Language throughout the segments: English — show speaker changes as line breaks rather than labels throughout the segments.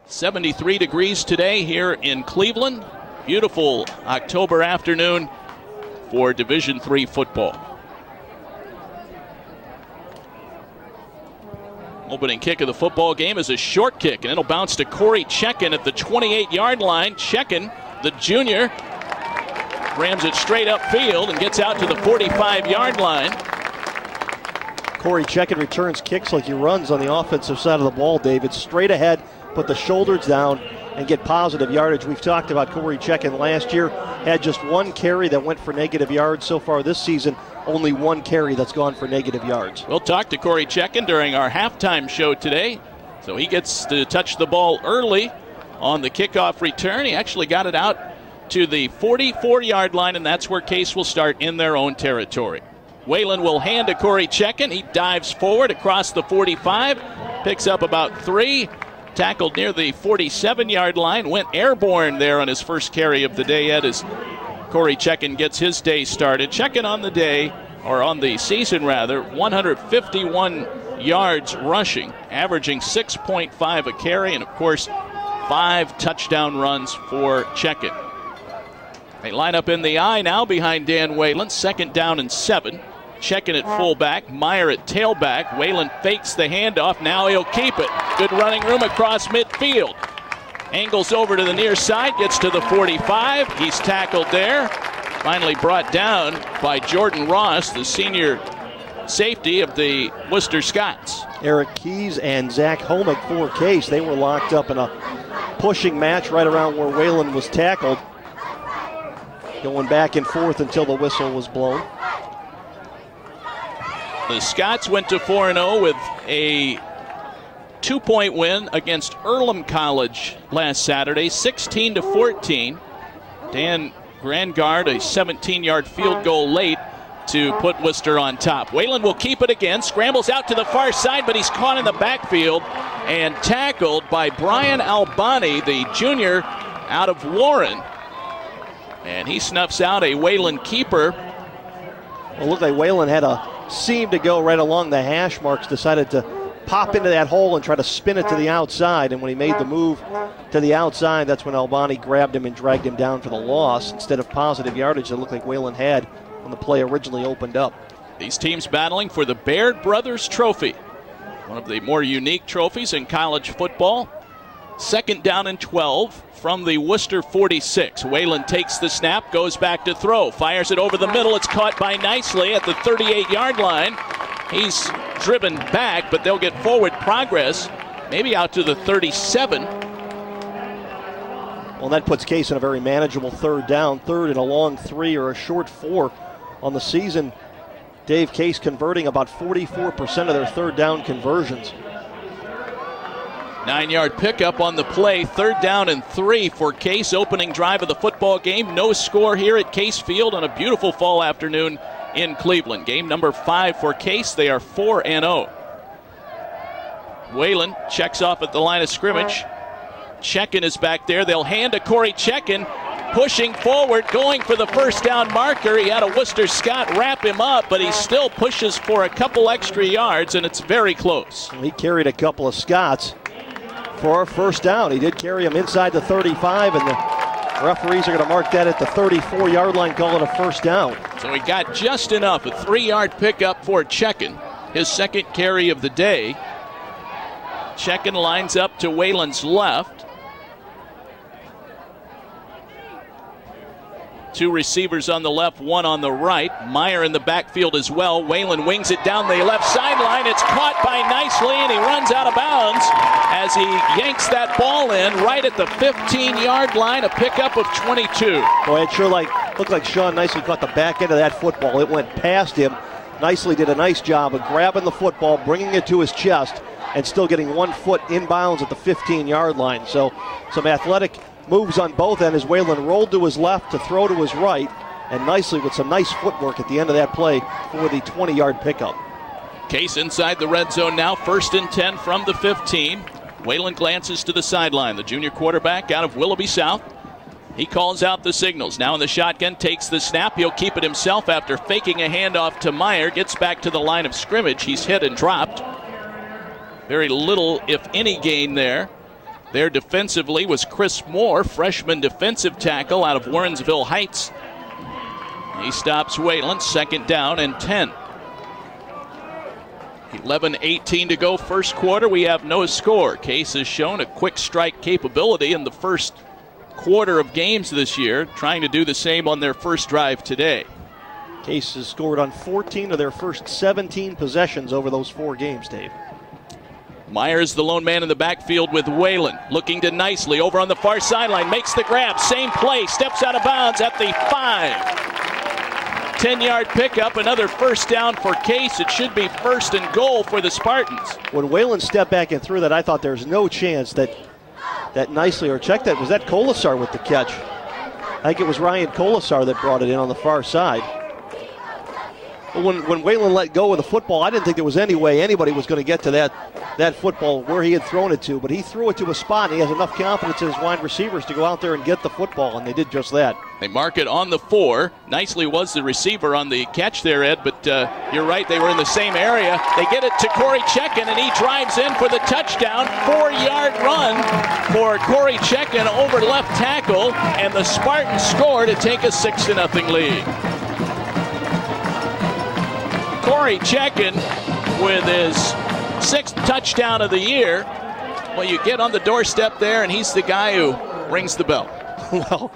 73 degrees today here in Cleveland. Beautiful October afternoon for Division III football. Opening kick of the football game is a short kick, and it'll bounce to Corey Checken at the 28-yard line. Checken, the junior, rams it straight upfield and gets out to the 45-yard line.
Corey Checken returns kicks like he runs on the offensive side of the ball, David. Straight ahead, put the shoulders down, and get positive yardage. We've talked about Corey Checken last year. Had just one carry that went for negative yards. So far this season, only one carry that's gone for negative yards.
We'll talk to Corey Checken during our halftime show today. So he gets to touch the ball early on the kickoff return. He actually got it out to the 44-yard line, and that's where Case will start in their own territory. Whalen will hand to Corey Checken. He dives forward across the 45, picks up about 3. Tackled near the 47-yard line, went airborne there on his first carry of the day, Ed, as Corey Checken gets his day started. Checken on the day, or on the season rather, 151 yards rushing, averaging 6.5 a carry, and of course 5 touchdown runs for Checken. They line up in the I now behind Dan Whalen, 2nd down and 7. Checken at fullback, Meyer at tailback. Whalen fakes the handoff. Now he'll keep it. Good running room across midfield. Angles over to the near side, gets to the 45. He's tackled there. Finally brought down by Jordan Ross, the senior safety of the Worcester Scots.
Eric Keys and Zach Homick for Case. They were locked up in a pushing match right around where Whalen was tackled. Going back and forth until the whistle was blown.
The Scots went to 4-0 with a 2-point win against Earlham College last Saturday, 16-14. Dan Grandgard, a 17-yard field goal late to put Worcester on top. Whalen will keep it again, scrambles out to the far side, but he's caught in the backfield and tackled by Brian Albani, the junior out of Warren. And he snuffs out a Whalen keeper.
Well, it looked like Whalen had a seam to go right along the hash marks, decided to pop into that hole and try to spin it to the outside. And when he made the move to the outside, that's when Albani grabbed him and dragged him down for the loss instead of positive yardage that looked like Whalen had when the play originally opened up.
These teams battling for the Baird Brothers Trophy, one of the more unique trophies in college football. 2nd down and 12 from the Worcester 46. Whalen takes the snap, goes back to throw, fires it over the middle. It's caught by Nicely at the 38-yard line. He's driven back, but they'll get forward progress, maybe out to the 37.
Well, that puts Case in a very manageable 3rd down. 3rd and a long 3 or a short 4 on the season. Dave, Case converting about 44% of their 3rd down conversions.
9-yard pickup on the play, 3rd down and 3 for Case. Opening drive of the football game. No score here at Case Field on a beautiful fall afternoon in Cleveland. Game number 5 for Case. They are 4-0. Whalen checks off at the line of scrimmage. Checken is back there. They'll hand to Corey Checken, pushing forward, going for the 1st down marker. He had a Worcester Scot wrap him up, but he still pushes for a couple extra yards, and it's very close.
He carried a couple of Scots for a 1st down. He did carry him inside the 35, and the referees are going to mark that at the 34-yard line, call it a 1st down.
So he got just enough, a 3-yard pickup for Checken, his 2nd carry of the day. Checken lines up to Whalen's left. 2 receivers on the left, 1 on the right. Meyer in the backfield as well. Whalen wings it down the left sideline. It's caught by Nicely, and he runs out of bounds as he yanks that ball in right at the 15-yard line, a pickup of 22.
Boy, it sure looked like Sean Nicely caught the back end of that football. It went past him. Nicely did a nice job of grabbing the football, bringing it to his chest, and still getting 1 foot inbounds at the 15-yard line. So some athletic moves on both ends as Whalen rolled to his left to throw to his right, and Nicely with some nice footwork at the end of that play for the 20-yard pickup.
Case inside the red zone now, 1st and 10 from the 15. Whalen glances to the sideline. The junior quarterback out of Willoughby South. He calls out the signals. Now in the shotgun, takes the snap. He'll keep it himself after faking a handoff to Meyer. Gets back to the line of scrimmage. He's hit and dropped. Very little, if any, gain there there defensively was Chris Moore, freshman defensive tackle out of Warrensville Heights. He stops Wayland, 2nd down and 10. 11:18 to go first quarter. We have no score. Case has shown a quick strike capability in the first quarter of games this year, trying to do the same on their first drive today.
Case has scored on 14 of their first 17 possessions over those 4 games, Dave.
Myers, the lone man in the backfield with Wayland, looking to Nicely over on the far sideline, makes the grab, same play, steps out of bounds at the 5. 10-yard pickup, another first down for Case. It should be 1st and goal for the Spartans.
When Wayland stepped back and threw that, I thought there's no chance that Nicely, or check that, was that Colasar with the catch? I think it was Ryan Colasar that brought it in on the far side. But when Wayland let go of the football, I didn't think there was any way anybody was going to get to that football where he had thrown it to, but he threw it to a spot, and he has enough confidence in his wide receivers to go out there and get the football, and they did just that.
They mark it on the 4. Nicely was the receiver on the catch there, Ed, but you're right, they were in the same area. They get it to Corey Chekin, and he drives in for the touchdown. 4-yard run for Corey Chekin over left tackle, and the Spartans score to take a 6-0 lead. Corey Chekin with his 6th touchdown of the year. Well, you get on the doorstep there, and he's the guy who rings the bell.
Well,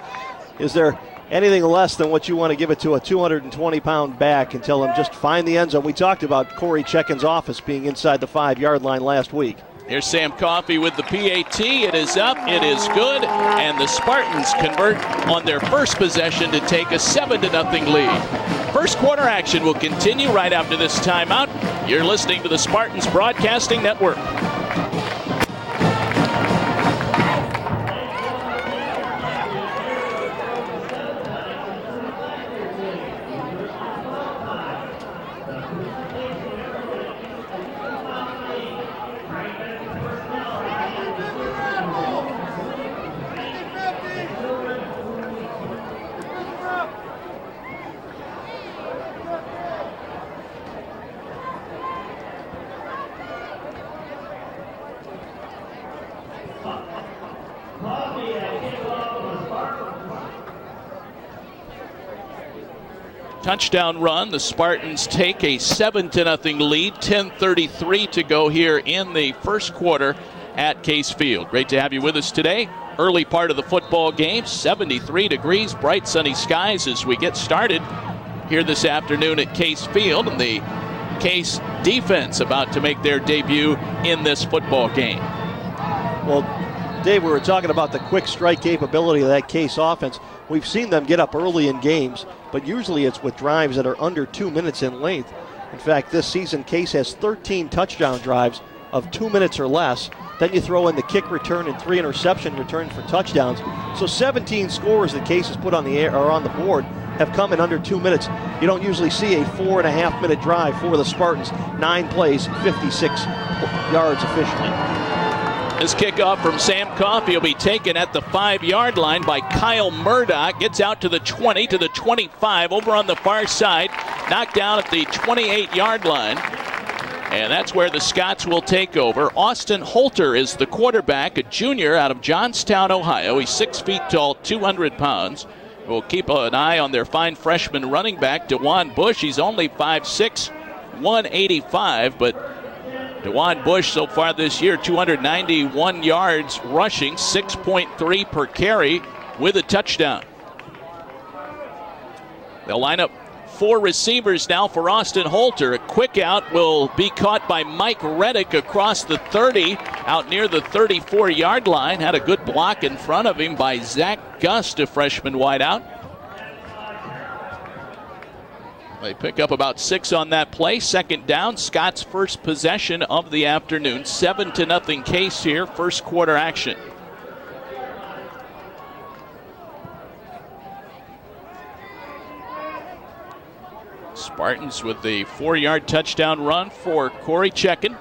is there anything less than what you want to give it to a 220-pound back and tell him just find the end zone? We talked about Corey Chekin's office being inside the 5-yard line last week.
Here's Sam Coffey with the PAT. It is up, it is good, and the Spartans convert on their first possession to take a 7-0 lead. First quarter action will continue right after this timeout. You're listening to the Spartans Broadcasting Network. Touchdown run. The Spartans take a 7-0 lead. 10:33 to go here in the first quarter at Case Field. Great to have you with us today. Early part of the football game. 73 degrees, bright sunny skies as we get started here this afternoon at Case Field. And the Case defense about to make their debut in this football game.
Well, Dave, we were talking about the quick strike capability of that Case offense. We've seen them get up early in games, but usually it's with drives that are under 2 minutes in length. In fact, this season, Case has 13 touchdown drives of 2 minutes or less. Then you throw in the kick return and 3 interception returns for touchdowns. So 17 scores that Case has put on the air or on the board have come in under 2 minutes. You don't usually see a 4.5-minute drive for the Spartans. 9 plays, 56 yards officially.
This kickoff from Sam Coffey will be taken at the 5-yard line by Kyle Murdoch. Gets out to the 20, to the 25, over on the far side. Knocked down at the 28-yard line. And that's where the Scots will take over. Austin Holter is the quarterback, a junior out of Johnstown, Ohio. He's 6 feet tall, 200 pounds. We'll keep an eye on their fine freshman running back, Dewan Bush. He's only 5'6", 185, but Dewan Bush so far this year, 291 yards rushing, 6.3 per carry with a touchdown. They'll line up 4 receivers now for Austin Holter. A quick out will be caught by Mike Reddick across the 30, out near the 34-yard line. Had a good block in front of him by Zach Gust, a freshman wideout. They pick up about 6 on that play. 2nd down, Scott's first possession of the afternoon. 7-0 Case here, first quarter action. Spartans with the 4-yard touchdown run for Corey Chekin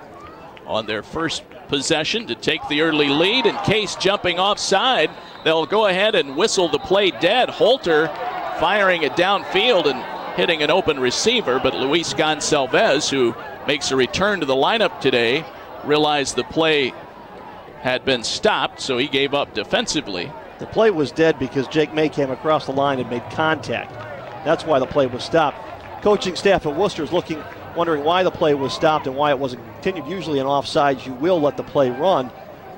on their first possession to take the early lead. And Case jumping offside. They'll go ahead and whistle the play dead. Holter firing it downfield and hitting an open receiver, but Luis Gonsalves, who makes a return to the lineup today, realized the play had been stopped, so he gave up defensively.
The play was dead because Jake May came across the line and made contact. That's why the play was stopped. Coaching staff at Worcester is wondering why the play was stopped and why it wasn't continued. Usually in offsides, you will let the play run,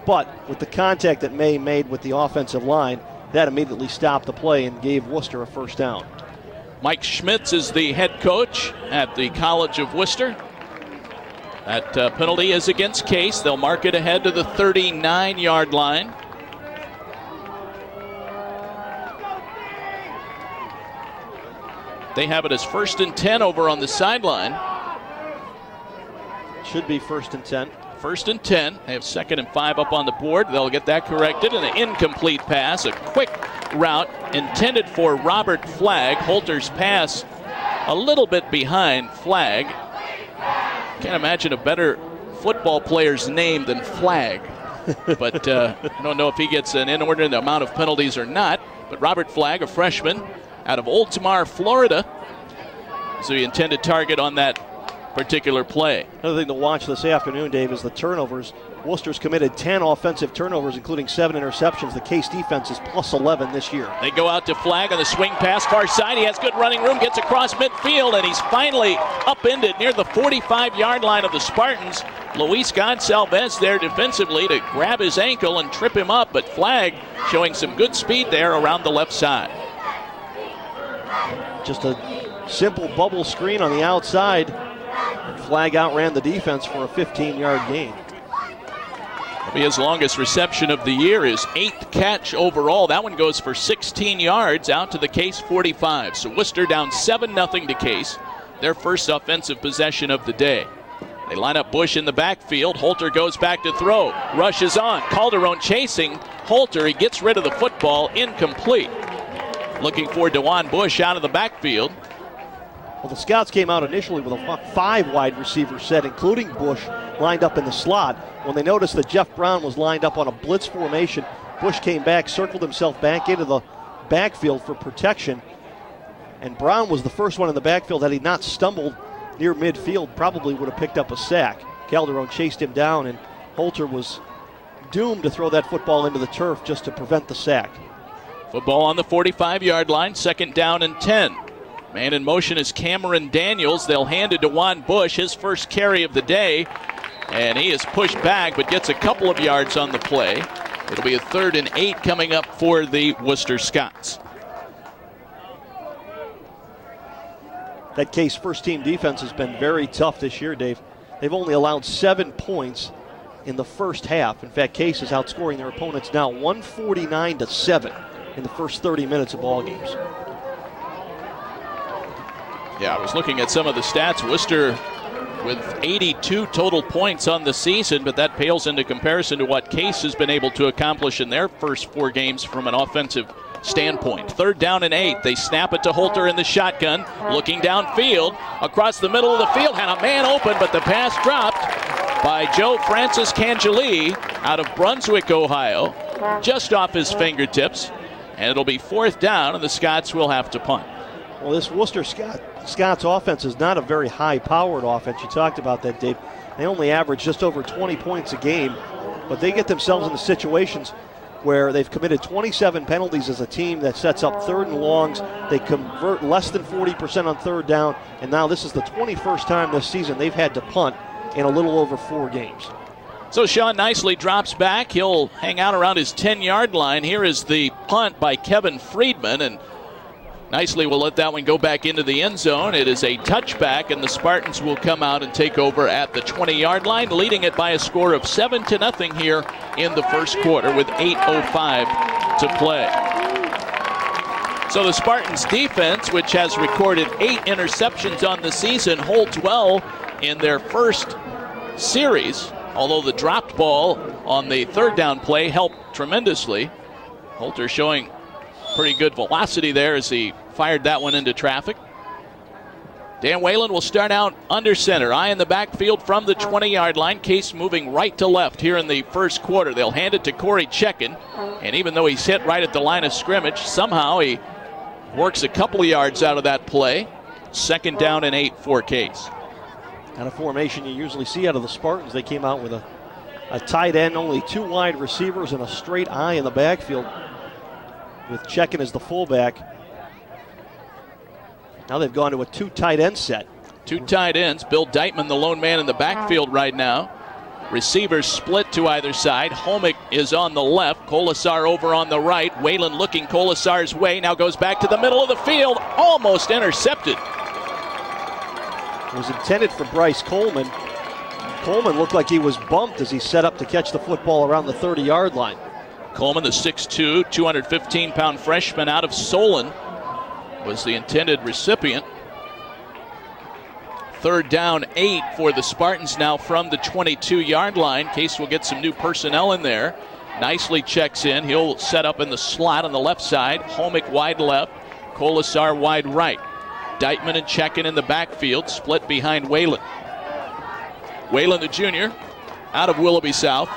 but with the contact that May made with the offensive line, that immediately stopped the play and gave Worcester a first down.
Mike Schmitz is the head coach at the College of Worcester. That penalty is against Case. They'll mark it ahead to the 39-yard line. They have it as 1st and 10 over on the sideline.
Should be 1st and 10.
1st and 10. They have 2nd and 5 up on the board. They'll get that corrected. And an incomplete pass, a quick route intended for Robert Flagg. Holter's pass a little bit behind Flagg. Can't imagine a better football player's name than Flagg. But I don't know if he gets an inordinate amount of penalties or not. But Robert Flagg, a freshman out of Old Tamar, Florida, so the intended target on that particular play.
Another thing to watch this afternoon, Dave, is the turnovers. Worcester's committed 10 offensive turnovers, including 7 interceptions. The Case defense is plus 11 this year.
They go out to Flagg on the swing pass, far side. He has good running room, gets across midfield, and he's finally upended near the 45-yard line of the Spartans. Luis Gonsalves there defensively to grab his ankle and trip him up, but Flagg showing some good speed there around the left side.
Just a simple bubble screen on the outside. Flagg outran the defense for a 15-yard gain.
It'll be his longest reception of the year, his 8th catch overall. That one goes for 16 yards out to the Case 45. So Worcester down 7-0 to Case, their first offensive possession of the day. They line up Bush in the backfield. Holter goes back to throw. Rushes on. Calderon chasing Holter. He gets rid of the football. Incomplete. Looking for DeJuan Bush out of the backfield.
Well, the Scouts came out initially with a 5 wide receiver set, including Bush lined up in the slot. When they noticed that Jeff Brown was lined up on a blitz formation, Bush came back, circled himself back into the backfield for protection. And Brown was the first one in the backfield. Had he not stumbled near midfield, probably would have picked up a sack. Calderon chased him down, and Holter was doomed to throw that football into the turf just to prevent the sack.
Football on the 45-yard line, 2nd down and 10. Man in motion is Cameron Daniels. They'll hand it to DeJuan Bush, his first carry of the day. And he is pushed back, but gets a couple of yards on the play. It'll be a 3rd and 8 coming up for the Worcester Scots.
That Case first-team defense has been very tough this year, Dave. They've only allowed 7 points in the first half. In fact, Case is outscoring their opponents now 149-7 in the first 30 minutes of ball games.
Yeah, I was looking at some of the stats. Worcester with 82 total points on the season, but that pales into comparison to what Case has been able to accomplish in their first 4 games from an offensive standpoint. 3rd down and 8. They snap it to Holter in the shotgun, looking downfield. Across the middle of the field, had a man open, but the pass dropped by Joe Francis Cangeli out of Brunswick, Ohio, just off his fingertips. And it'll be 4th down, and the Scots will have to punt.
Well, this Worcester Scots offense is not a very high-powered offense. You talked about that, Dave. They only average just over 20 points a game, but they get themselves into situations where they've committed 27 penalties as a team that sets up 3rd and longs. They convert less than 40% on 3rd down, and now this is the 21st time this season they've had to punt in a little over 4 games.
So Sean nicely drops back. He'll hang out around his 10-yard line. Here is the punt by Kevin Friedman, and nicely will let that one go back into the end zone. It is a touchback, and the Spartans will come out and take over at the 20-yard line, leading it by a score of 7-0 here in the first quarter with 8:05 to play. So the Spartans defense, which has recorded 8 interceptions on the season, holds well in their first series, although the dropped ball on the 3rd down play helped tremendously. Holter showing pretty good velocity there as he fired that one into traffic. Dan Whalen will start out under center. Eye in the backfield from the 20-yard line. Case moving right to left here in the first quarter. They'll hand it to Corey Checken. And even though he's hit right at the line of scrimmage, somehow he works a couple of yards out of that play. 2nd down and 8 for Case.
Kind of formation you usually see out of the Spartans. They came out with a a tight end, only 2 wide receivers, and a straight I in the backfield with Chekin as the fullback. Now they've gone to a 2 tight end set.
2 tight ends. Bill Deitman, the lone man in the backfield right now. Receivers split to either side. Homick is on the left. Colasar over on the right. Whalen looking Colasar's way. Now goes back to the middle of the field. Almost intercepted.
It was intended for Bryce Coleman. Coleman looked like he was bumped as he set up to catch the football around the 30-yard line.
Coleman, the 6'2", 215-pound freshman out of Solon, was the intended recipient. 3rd down, 8 for the Spartans now from the 22-yard line. Case will get some new personnel in there. Nicely checks in. He'll set up in the slot on the left side. Homick wide left. Colasar wide right. Deitman and Chekin in the backfield, split behind Whalen. Whalen, the junior, out of Willoughby South.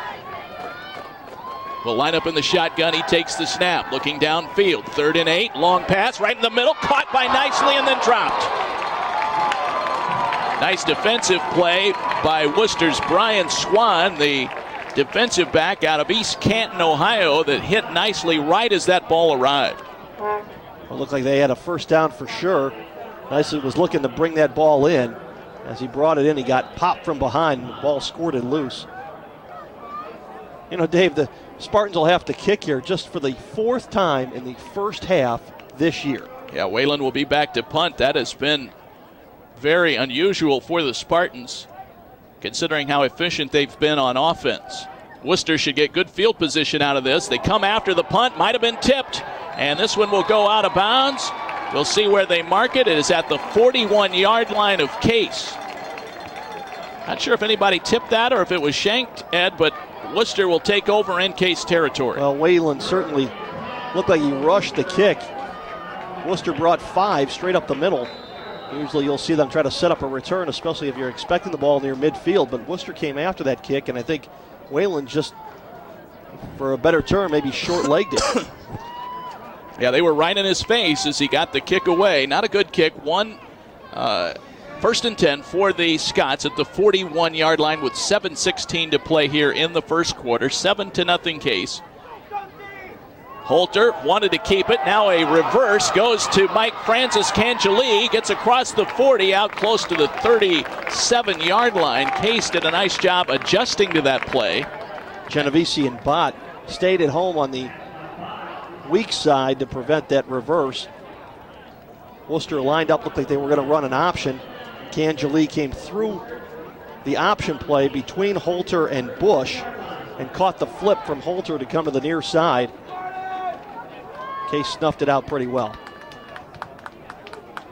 Will line up in the shotgun. He takes the snap, looking downfield. 3rd and 8, long pass right in the middle, caught by Nicely and then dropped. Nice defensive play by Worcester's Brian Swan, the defensive back out of East Canton, Ohio, that hit Nicely right as that ball arrived.
It looked like they had a first down for sure. Nicely was looking to bring that ball in. As he brought it in, he got popped from behind. The ball squirted loose. You know, Dave, the Spartans will have to kick here just for the 4th time in the first half this year.
Yeah, Whalen will be back to punt. That has been very unusual for the Spartans, considering how efficient they've been on offense. Wooster should get good field position out of this. They come after the punt, might have been tipped, and this one will go out of bounds. We'll see where they mark it. It is at the 41-yard line of Case. Not sure if anybody tipped that or if it was shanked, Ed, but Worcester will take over in Case territory.
Well, Whalen certainly looked like he rushed the kick. Worcester brought 5 straight up the middle. Usually you'll see them try to set up a return, especially if you're expecting the ball near midfield. But Worcester came after that kick, and I think Whalen just, for a better term, maybe short-legged it.
Yeah, they were right in his face as he got the kick away. Not a good kick. 1st and 10 for the Scots at the 41-yard line with 7:16 to play here in the first quarter. 7-0 Case. Holter wanted to keep it. Now a reverse goes to Mike Francis Cangeli. Gets across the 40 out close to the 37-yard line. Case did a nice job adjusting to that play.
Genovese and Bott stayed at home on the weak side to prevent that reverse. Worcester lined up, looked like they were going to run an option. Cangeli came through the option play between Holter and Bush and caught the flip from Holter to come to the near side. Case snuffed it out pretty well.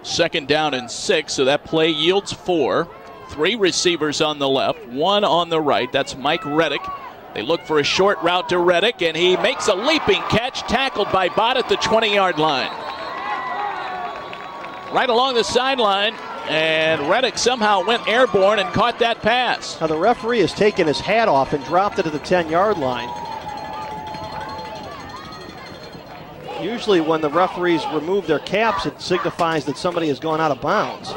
2nd down and 6, so that play yields 4. 3 receivers on the left, 1 on the right. That's Mike Reddick. They look for a short route to Reddick, and he makes a leaping catch, tackled by Bott at the 20-yard line. Right along the sideline, and Reddick somehow went airborne and caught that pass.
Now the referee has taken his hat off and dropped it at the 10-yard line. Usually when the referees remove their caps, it signifies that somebody has gone out of bounds.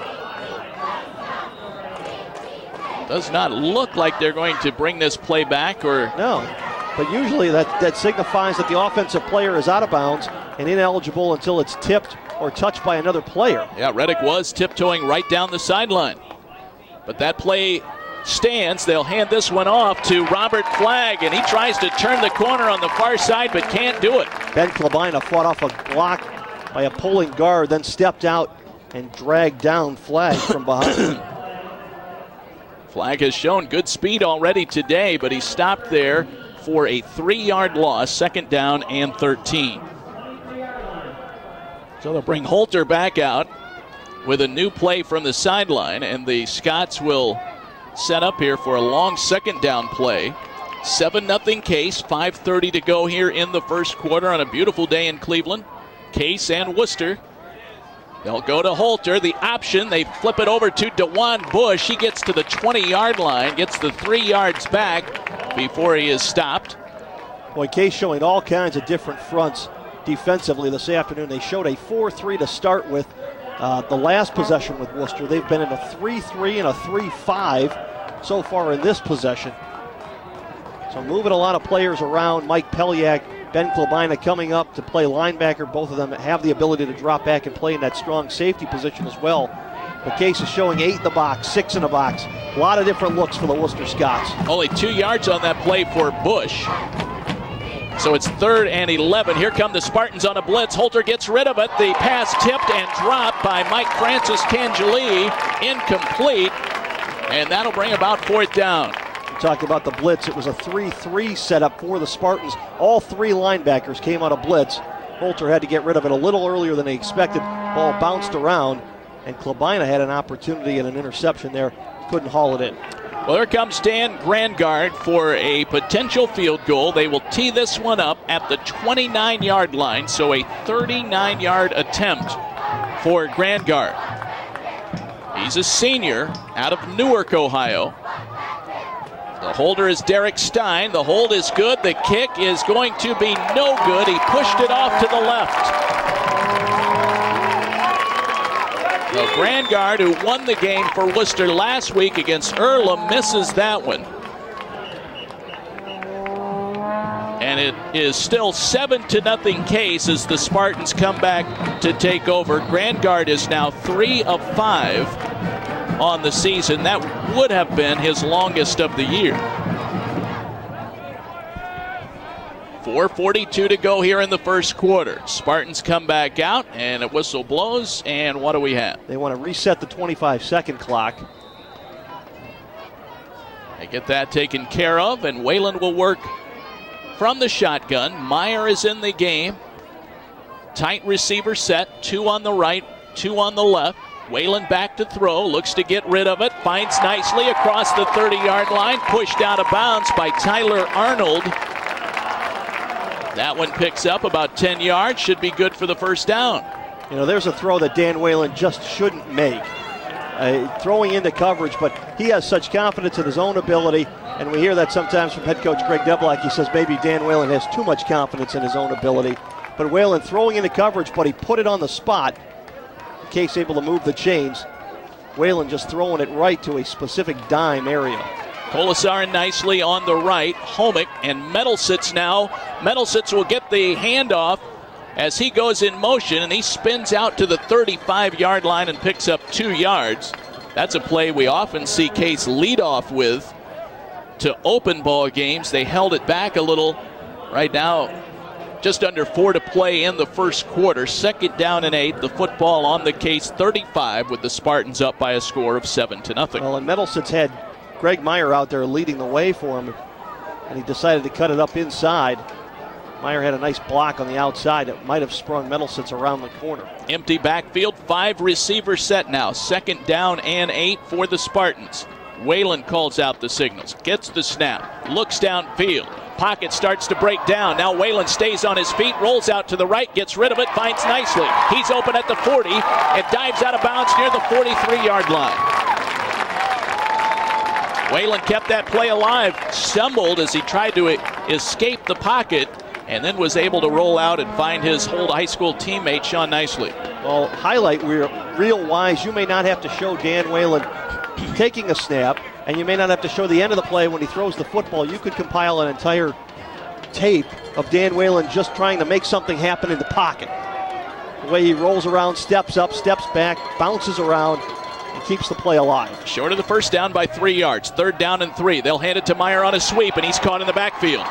Does not look like they're going to bring this play back, or
no. But usually that signifies that the offensive player is out of bounds and ineligible until it's tipped or touched by another player.
Yeah, Reddick was tiptoeing right down the sideline. But that play stands. They'll hand this one off to Robert Flagg, and he tries to turn the corner on the far side but can't do it.
Ben Klabina fought off a block by a pulling guard, then stepped out and dragged down Flagg from behind.
Flagg has shown good speed already today, but he stopped there for a 3-yard loss, 2nd down and 13. So they'll bring Holter back out with a new play from the sideline, and the Scots will set up here for a long 2nd down play. 7-0 Case, 5:30 to go here in the first quarter on a beautiful day in Cleveland. Case and Worcester. They'll go to Holter, the option. They flip it over to DeJuan Bush. He gets to the 20-yard line, gets the 3 yards back before he is stopped.
Boy, Case showing all kinds of different fronts defensively this afternoon. They showed a 4-3 to start with the last possession with Worcester. They've been in a 3-3 and a 3-5 so far in this possession. So moving a lot of players around. Mike Peliak, Ben Klobina coming up to play linebacker. Both of them have the ability to drop back and play in that strong safety position as well. But Case is showing 8 in the box, 6 in the box. A lot of different looks for the Worcester Scots.
Only 2 yards on that play for Bush. So it's 3rd and 11. Here come the Spartans on a blitz. Holter gets rid of it. The pass tipped and dropped by Mike Francis Cangeli. Incomplete. And that'll bring about 4th down.
We talked about the blitz. It was a 3-3 setup for the Spartans. All 3 linebackers came out of blitz. Holter had to get rid of it a little earlier than they expected. Ball bounced around, and Klobina had an opportunity and an interception there. Couldn't haul it in.
Well, here comes Dan Grandgard for a potential field goal. They will tee this one up at the 29-yard line, so a 39-yard attempt for Grandgard. He's a senior out of Newark, Ohio. The holder is Derek Stein. The hold is good. The kick is going to be no good. He pushed it off to the left. So Grandgard, who won the game for Worcester last week against Earlham, misses that one. And it is still 7-0 Case as the Spartans come back to take over. Grandgard is now 3 of 5 on the season. That would have been his longest of the year. 4:42 to go here in the first quarter. Spartans come back out, and a whistle blows, and what do we have?
They want to reset the 25-second clock.
They get that taken care of, and Whalen will work from the shotgun. Meyer is in the game. Tight receiver set, 2 on the right, 2 on the left. Whalen back to throw, looks to get rid of it, finds nicely across the 30-yard line, pushed out of bounds by Tyler Arnold. That one picks up about 10 yards, should be good for the first down.
You know, there's a throw that Dan Whalen just shouldn't make. Throwing into coverage, but he has such confidence in his own ability, and we hear that sometimes from head coach Greg Deblack. He says maybe Dan Whalen has too much confidence in his own ability. But Whalen throwing into coverage, but he put it on the spot. Case able to move the chains. Whalen just throwing it right to a specific dime area.
Colasar nicely on the right. Homick and Metalsitz now. Metalsitz will get the handoff as he goes in motion, and he spins out to the 35-yard line and picks up 2 yards. That's a play we often see Case lead off with to open ball games. They held it back a little. Right now, just under 4 to play in the first quarter. 2nd down and 8. The football on the Case 35 with the Spartans up by a score of 7-0.
Well, and Metalsitz had Greg Meyer out there leading the way for him, and he decided to cut it up inside. Meyer had a nice block on the outside that might have sprung Metalsitz around the corner.
Empty backfield, 5 receivers set now. 2nd down and 8 for the Spartans. Whalen calls out the signals, gets the snap, looks downfield. Pocket starts to break down. Now Whalen stays on his feet, rolls out to the right, gets rid of it, finds nicely. He's open at the 40 and dives out of bounds near the 43-yard line. Whalen kept that play alive, stumbled as he tried to escape the pocket, and then was able to roll out and find his Holt High School teammate, Sean Nicely.
Well, highlight reel wise, you may not have to show Dan Whalen taking a snap, and you may not have to show the end of the play when he throws the football. You could compile an entire tape of Dan Whalen just trying to make something happen in the pocket. The way he rolls around, steps up, steps back, bounces around, and keeps the play alive. Short of
the first down by 3 yards. 3rd down and 3. They'll hand it to Meyer on a sweep, and he's caught in the backfield.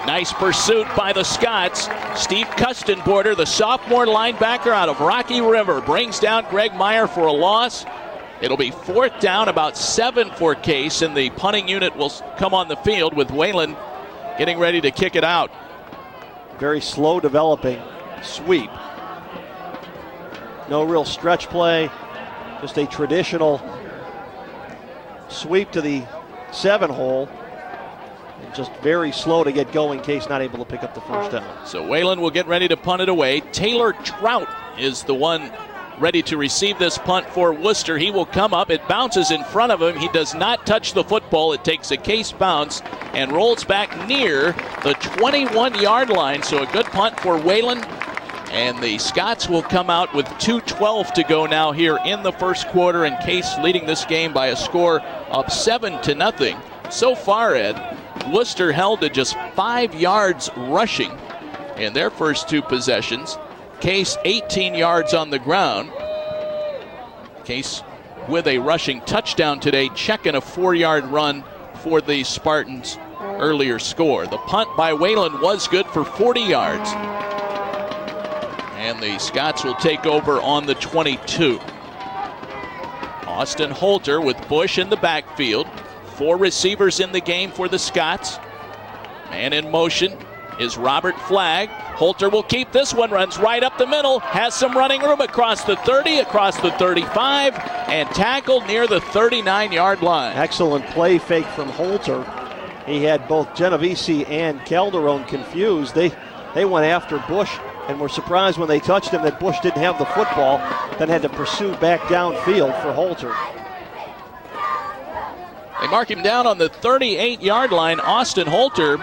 Nice pursuit by the Scots. Steve Kustenborder, the sophomore linebacker out of Rocky River, brings down Greg Meyer for a loss. It'll be 4th down, about 7 for Case, and the punting unit will come on the field with Whalen getting ready to kick it out.
Very slow developing sweep. No real stretch play, just a traditional sweep to the 7-hole. And just very slow to get going. Case not able to pick up the first down.
So Whalen will get ready to punt it away. Taylor Trout is the one ready to receive this punt for Worcester. He will come up. It bounces in front of him. He does not touch the football. It takes a Case bounce and rolls back near the 21-yard line. So a good punt for Whalen. And the Scots will come out with 2:12 to go now here in the first quarter, and Case leading this game by a score of 7-0. So far, Ed, Wooster held to just 5 yards rushing in their first 2 possessions. Case 18 yards on the ground. Case with a rushing touchdown today, checking a 4-yard run for the Spartans' earlier score. The punt by Whalen was good for 40 yards. And the Scots will take over on the 22. Austin Holter with Bush in the backfield. 4 receivers in the game for the Scots. Man in motion is Robert Flagg. Holter will keep this one, runs right up the middle, has some running room across the 30, across the 35, and tackled near the 39-yard line.
Excellent play fake from Holter. He had both Genovese and Calderon confused. They went after Bush and were surprised when they touched him that Bush didn't have the football, then had to pursue back downfield for Holter.
They mark him down on the 38-yard line. Austin Holter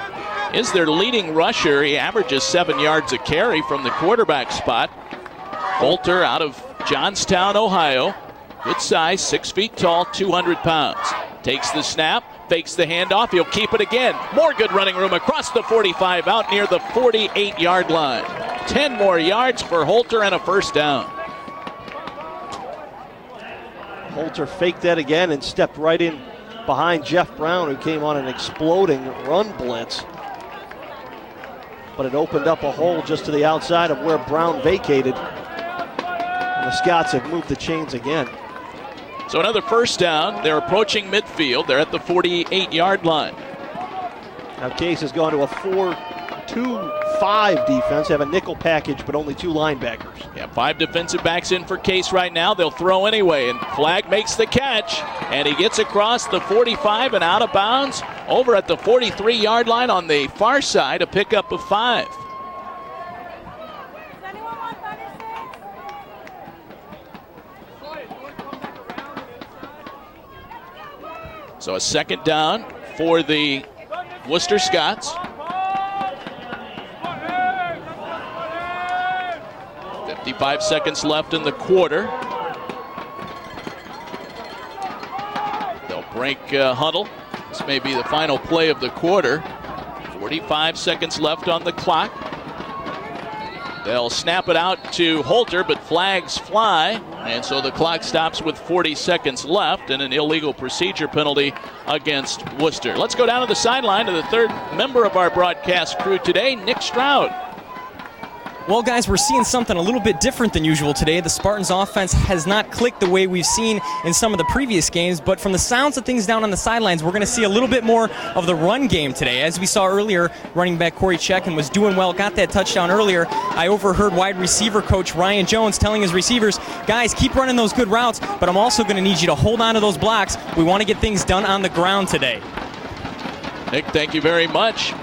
is their leading rusher. He averages 7 yards a carry from the quarterback spot. Holter out of Johnstown, Ohio. Good size, 6 feet tall, 200 pounds. Takes the snap, fakes the handoff. He'll keep it again. More good running room across the 45, out near the 48-yard line. 10 more yards for Holter and a first down.
Holter faked that again and stepped right in behind Jeff Brown, who came on an exploding run blitz. But it opened up a hole just to the outside of where Brown vacated. And the Scots have moved the chains again.
So another first down. They're approaching midfield. They're at the 48-yard line.
Now Case has gone to a 4-2-5 defense. Have a nickel package, but only 2 linebackers.
Yeah, 5 defensive backs in for Case right now. They'll throw anyway, and Flagg makes the catch, and he gets across the 45 and out of bounds over at the 43-yard line on the far side, a pickup of 5. So a second down for the Worcester Scots. 55 seconds left in the quarter. They'll break huddle. This may be the final play of the quarter. 45 seconds left on the clock. They'll snap it out to Holter, but flags fly, and so the clock stops with 40 seconds left and an illegal procedure penalty against Wooster. Let's go down to the sideline to the third member of our broadcast crew today, Nick Stroud.
Well, guys, we're seeing something a little bit different than usual today. The Spartans' offense has not clicked the way we've seen in some of the previous games, but from the sounds of things down on the sidelines, we're going to see a little bit more of the run game today. As we saw earlier, running back Corey Checken was doing well, got that touchdown earlier. I overheard wide receiver coach Ryan Jones telling his receivers, guys, keep running those good routes, but I'm also going to need you to hold on to those blocks. We want to get things done on the ground today.
Nick, thank you very much.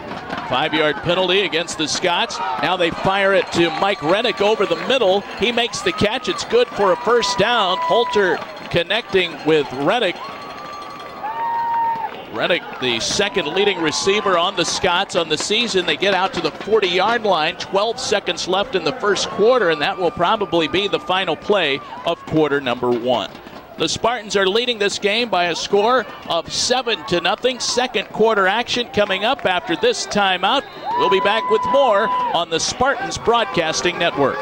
5-yard penalty against the Scots. Now they fire it to Mike Rennick over the middle. He makes the catch. It's good for a first down. Holter connecting with Rennick. Rennick, the second leading receiver on the Scots on the season. They get out to the 40-yard line. 12 seconds left in the first quarter, and that will probably be the final play of quarter number 1. The Spartans are leading this game by a score of 7-0. Second quarter action coming up after this timeout. We'll be back with more on the Spartans Broadcasting Network.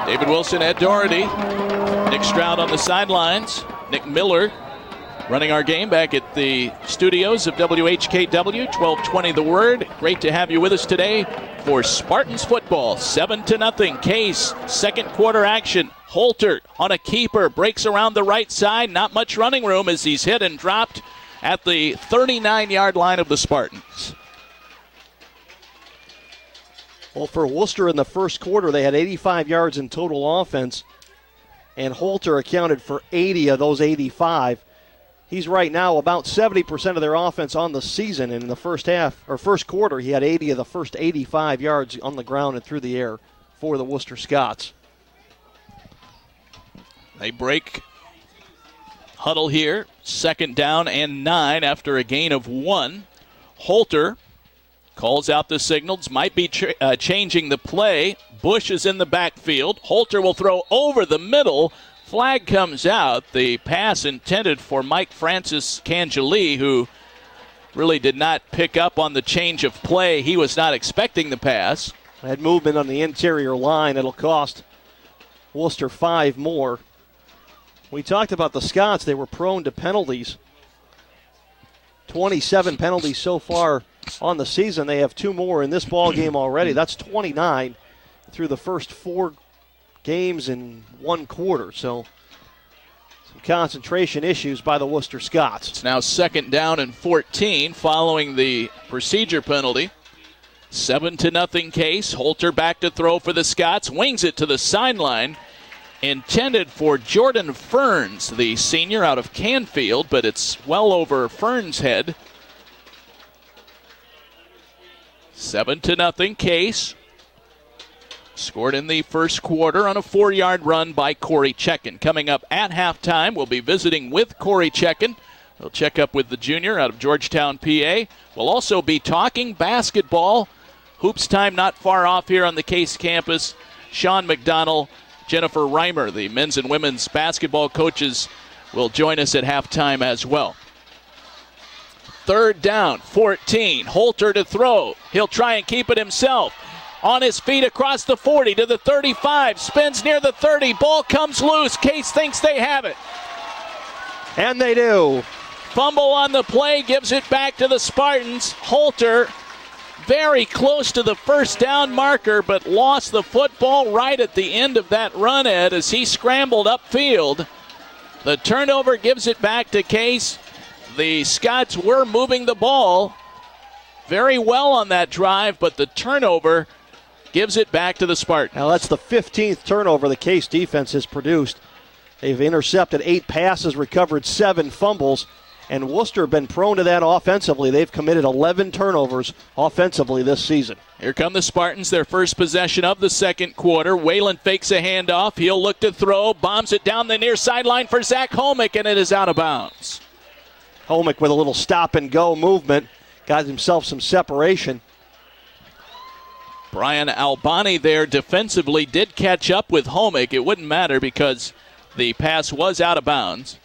David Wilson, Ed Doherty, Nick Stroud on the sidelines. Nick Miller running our game back at the studios of WHKW, 1220 The Word. Great to have you with us today for Spartans football. 7-0 Case, second quarter action. Holter on a keeper, breaks around the right side. Not much running room as he's hit and dropped at the 39-yard line of the Spartans.
Well, for Worcester in the first quarter, they had 85 yards in total offense, and Holter accounted for 80 of those 85. He's right now about 70% of their offense on the season, and in the first quarter, he had 80 of the first 85 yards on the ground and through the air for the Worcester Scots.
They break huddle here, 2nd down and 9 after a gain of 1. Holter calls out the signals, might be changing the play. Bush is in the backfield. Holter will throw over the middle. Flag comes out. The pass intended for Mike Francis Cangelee, who really did not pick up on the change of play. He was not expecting the pass.
Had movement on the interior line. It'll cost Worcester 5 more. We talked about the Scots. They were prone to penalties. 27 penalties so far on the season. They have 2 more in this ball game already. That's 29 through the first 4 games in 1 quarter. So some concentration issues by the Worcester Scots.
It's now 2nd down and 14 following the procedure penalty. 7-0 Case. Holter back to throw for the Scots. Wings it to the sideline. Intended for Jordan Ferns, the senior out of Canfield, but it's well over Ferns' head. 7-0 Case. Scored in the first quarter on a 4-yard run by Corey Checken. Coming up at halftime, we'll be visiting with Corey Checken. We'll check up with the junior out of Georgetown, PA. We'll also be talking basketball. Hoops time not far off here on the Case campus. Sean McDonnell, Jennifer Reimer, the men's and women's basketball coaches, will join us at halftime as well. 3rd down, 14. Holter to throw. He'll try and keep it himself. On his feet across the 40 to the 35. Spins near the 30. Ball comes loose. Case thinks they have it.
And they do.
Fumble on the play, gives it back to the Spartans. Holter very close to the first down marker, but lost the football right at the end of that run, Ed, as he scrambled upfield. The turnover gives it back to Case. The Scots were moving the ball very well on that drive, but the turnover gives it back to the Spartans.
Now that's the 15th turnover the Case defense has produced. They've intercepted 8 passes, recovered 7 fumbles, and Worcester have been prone to that offensively. They've committed 11 turnovers offensively this season.
Here come the Spartans, their first possession of the second quarter. Whalen fakes a handoff. He'll look to throw, bombs it down the near sideline for Zach Holmick, and it is out of bounds.
Holmick with a little stop-and-go movement. Got himself some separation.
Brian Albani there defensively did catch up with Holmick. It wouldn't matter because the pass was out of bounds.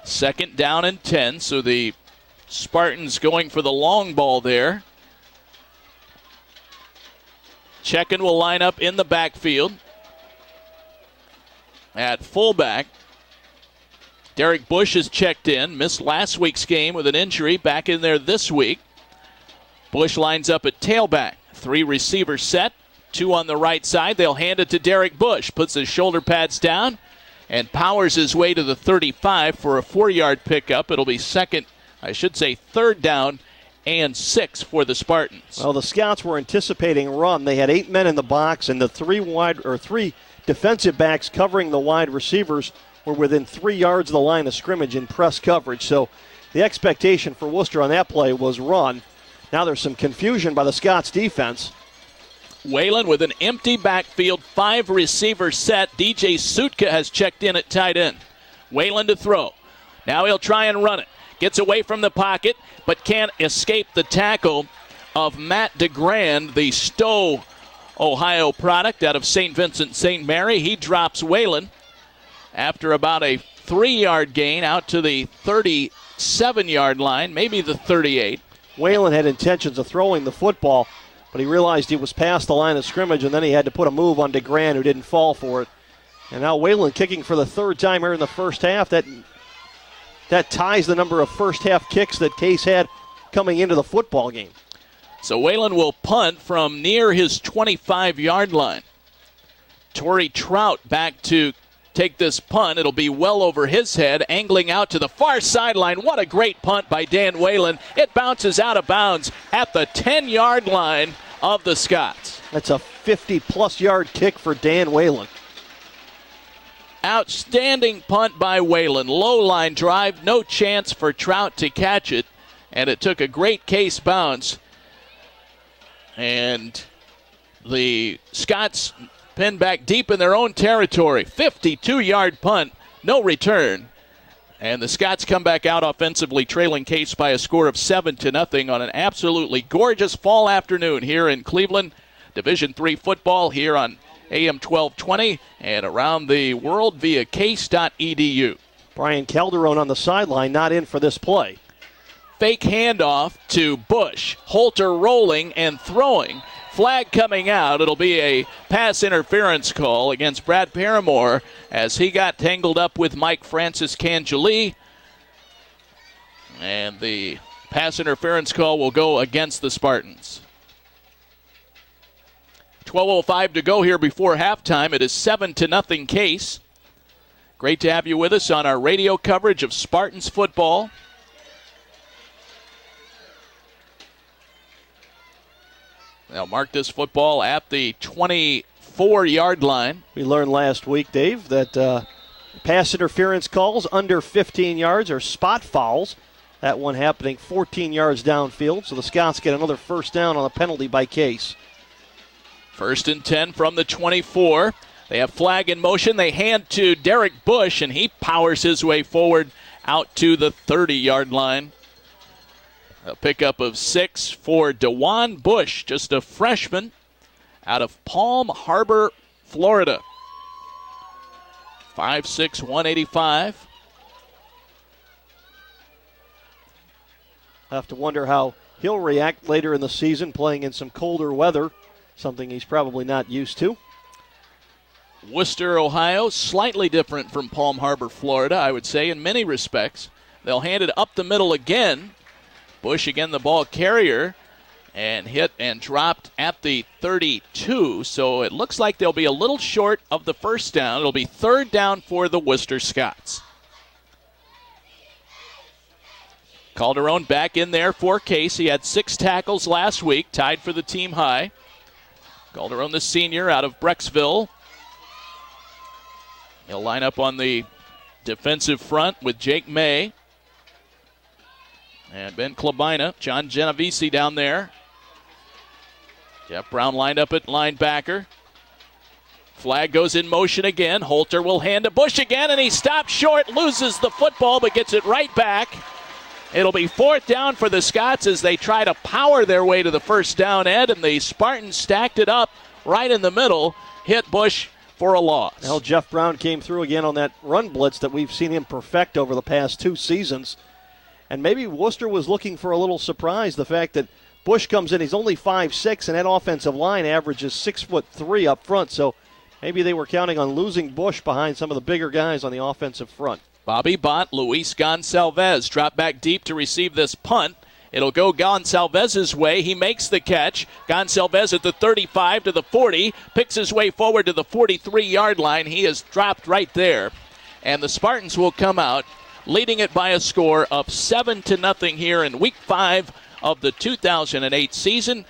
2nd down and 10, so the Spartans going for the long ball there. Checken will line up in the backfield. At fullback, Derek Bush is checked in. Missed last week's game with an injury. Back in there this week. Bush lines up at tailback. 3 receivers set. 2 on the right side. They'll hand it to Derek Bush. Puts his shoulder pads down and powers his way to the 35 for a 4-yard pickup. It'll be 3rd down and 6 for the Spartans.
Well, the Scouts were anticipating a run. They had 8 men in the box, and the 3 defensive backs covering the wide receivers were within 3 yards of the line of scrimmage in press coverage. So the expectation for Worcester on that play was run. Now there's some confusion by the Scots defense.
Whalen with an empty backfield, 5 receivers set. DJ Sutka has checked in at tight end. Whalen to throw. Now he'll try and run it. Gets away from the pocket, but can't escape the tackle of Matt DeGrand, the Stowe, Ohio product out of St. Vincent St. Mary. He drops Whalen after about a 3-yard gain out to the 37-yard line, maybe the 38.
Whalen had intentions of throwing the football, but he realized he was past the line of scrimmage, and then he had to put a move on DeGrand, who didn't fall for it. And now Whalen kicking for the third time here in the first half. That ties the number of first half kicks that Case had coming into the football game.
So Whalen will punt from near his 25-yard line. Torrey Trout back to take this punt. It'll be well over his head, angling out to the far sideline. What a great punt by Dan Whalen. It bounces out of bounds at the 10-yard line of the Scots.
That's a 50-plus yard kick for Dan Whalen.
Outstanding punt by Whalen. Low line drive, no chance for Trout to catch it. And it took a great Case bounce. And the Scots pinned back deep in their own territory. 52-yard punt, no return. And the Scots come back out offensively, trailing Case by a score of 7-0 on an absolutely gorgeous fall afternoon here in Cleveland. Division III football here on AM 1220 and around the world via case.edu.
Brian Calderon on the sideline, not in for this play.
Fake handoff to Bush. Holter rolling and throwing. Flag coming out. It'll be a pass interference call against Brad Paramore as he got tangled up with Mike Francis Cangelee. And the pass interference call will go against the Spartans. 12:05 to go here before halftime. It is 7-0 Case. Great to have you with us on our radio coverage of Spartans football. They'll mark this football at the 24-yard line.
We learned last week, Dave, that pass interference calls under 15 yards are spot fouls. That one happening 14 yards downfield, so the Scots get another first down on a penalty by Case.
1st and 10 from the 24. They have flag in motion. They hand to Derek Bush, and he powers his way forward out to the 30-yard line. A pickup of 6 for DeJuan Bush, just a freshman out of Palm Harbor, Florida. 5'6", 185.
I have to wonder how he'll react later in the season playing in some colder weather, something he's probably not used to.
Worcester, Ohio, slightly different from Palm Harbor, Florida, I would say, in many respects. They'll hand it up the middle again. Bush again the ball carrier and hit and dropped at the 32. So it looks like they'll be a little short of the first down. It'll be 3rd down for the Worcester Scots. Calderon back in there for Case. He had 6 tackles last week, tied for the team high. Calderon, the senior out of Brecksville. He'll line up on the defensive front with Jake May. And Ben Klabina, John Genovese down there. Jeff Brown lined up at linebacker. Flag goes in motion again. Holter will hand to Bush again, and he stops short, loses the football, but gets it right back. It'll be 4th down for the Scots as they try to power their way to the first down, Ed, and the Spartans stacked it up right in the middle, hit Bush for a loss.
Well, Jeff Brown came through again on that run blitz that we've seen him perfect over the past 2 seasons. And maybe Wooster was looking for a little surprise, the fact that Bush comes in, he's only 5'6", and that offensive line averages 6'3" up front. So maybe they were counting on losing Bush behind some of the bigger guys on the offensive front.
Bobby Bott, Luis Gonsalves drop back deep to receive this punt. It'll go Gonsalves' way. He makes the catch. Gonsalves at the 35 to the 40, picks his way forward to the 43-yard line. He is dropped right there. And the Spartans will come out leading it by a score of 7-0 here in Week 5 of the 2008 season.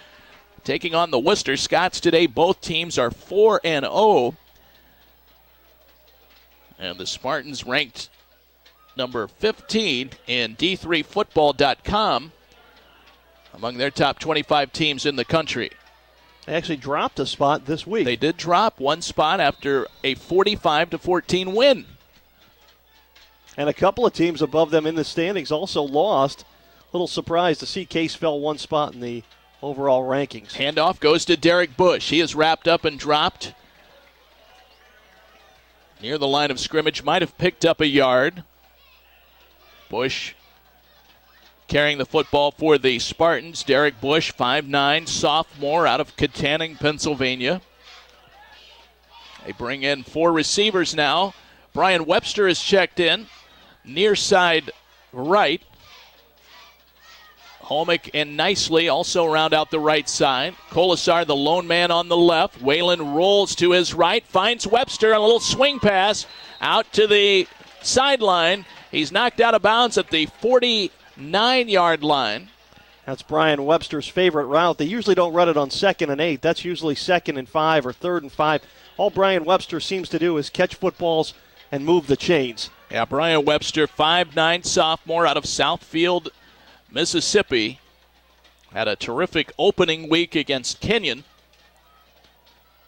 Taking on the Worcester Scots today, both teams are 4-0. And the Spartans ranked number 15 in D3Football.com among their top 25 teams in the country.
They actually dropped a spot this week.
They did drop one spot after a 45-14 win.
And a couple of teams above them in the standings also lost. A little surprised to see Case fell one spot in the overall rankings.
Handoff goes to Derek Bush. He is wrapped up and dropped near the line of scrimmage. Might have picked up a yard. Bush carrying the football for the Spartans. Derek Bush, 5'9", sophomore out of Katanning, Pennsylvania. They bring in 4 receivers now. Brian Webster is checked in, near side right. Holmick and Nicely also round out the right side. Colasar, the lone man on the left. Whalen rolls to his right, finds Webster, a little swing pass out to the sideline. He's knocked out of bounds at the 49-yard line.
That's Brian Webster's favorite route. They usually don't run it on 2nd and 8. That's usually 2nd and 5 or 3rd and 5. All Brian Webster seems to do is catch footballs and move the chains.
Yeah, Brian Webster, 5'9" sophomore out of Southfield, Mississippi. Had a terrific opening week against Kenyon.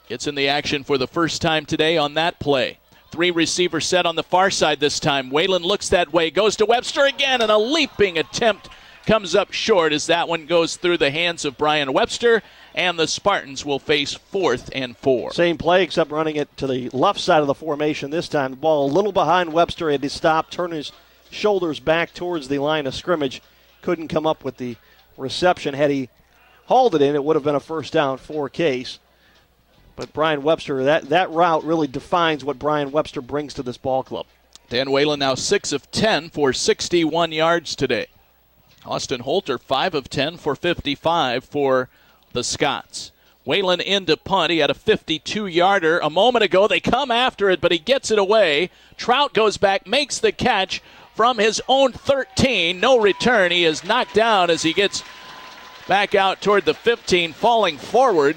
Gets in the action for the first time today on that play. 3 receiver set on the far side this time. Whalen looks that way, goes to Webster again, and a leaping attempt comes up short as that one goes through the hands of Brian Webster, and the Spartans will face 4th and 4.
Same play except running it to the left side of the formation this time. The ball a little behind Webster. Had to stop, turn his shoulders back towards the line of scrimmage. Couldn't come up with the reception. Had he hauled it in, it would have been a first down for Case. But Brian Webster, that route really defines what Brian Webster brings to this ball club.
Dan Whalen now 6 of 10 for 61 yards today. Austin Holter 5 of 10 for 55 for the Scots. Whalen into punt. He had a 52-yarder a moment ago. They come after it, but he gets it away. Trout goes back, makes the catch from his own 13. No return. He is knocked down as he gets back out toward the 15, falling forward.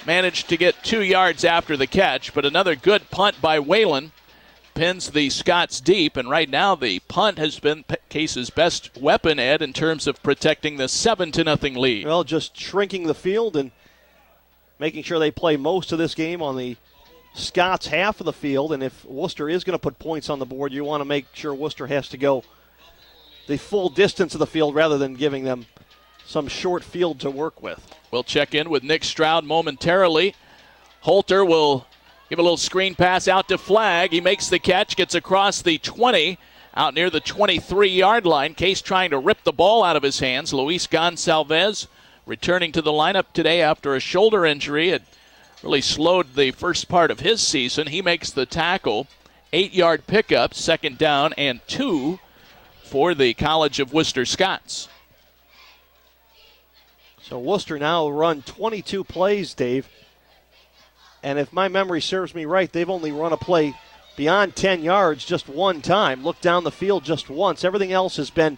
Managed to get 2 yards after the catch, but another good punt by Whalen pins the Scots deep, and right now the punt has been Case's best weapon, Ed, in terms of protecting the 7-0 lead.
Well, just shrinking the field and making sure they play most of this game on the Scots half of the field, and if Worcester is going to put points on the board, you want to make sure Worcester has to go the full distance of the field rather than giving them some short field to work with.
We'll check in with Nick Stroud momentarily. Holter will give a little screen pass out to Flagg. He makes the catch, gets across the 20, out near the 23-yard line. Case trying to rip the ball out of his hands. Luis Gonsalves returning to the lineup today after a shoulder injury. It really slowed the first part of his season. He makes the tackle. 8-yard pickup, 2nd down and 2 for the College of Worcester Scots.
So Worcester now run 22 plays, Dave. And if my memory serves me right, they've only run a play beyond 10 yards just one time. Look down the field just once. Everything else has been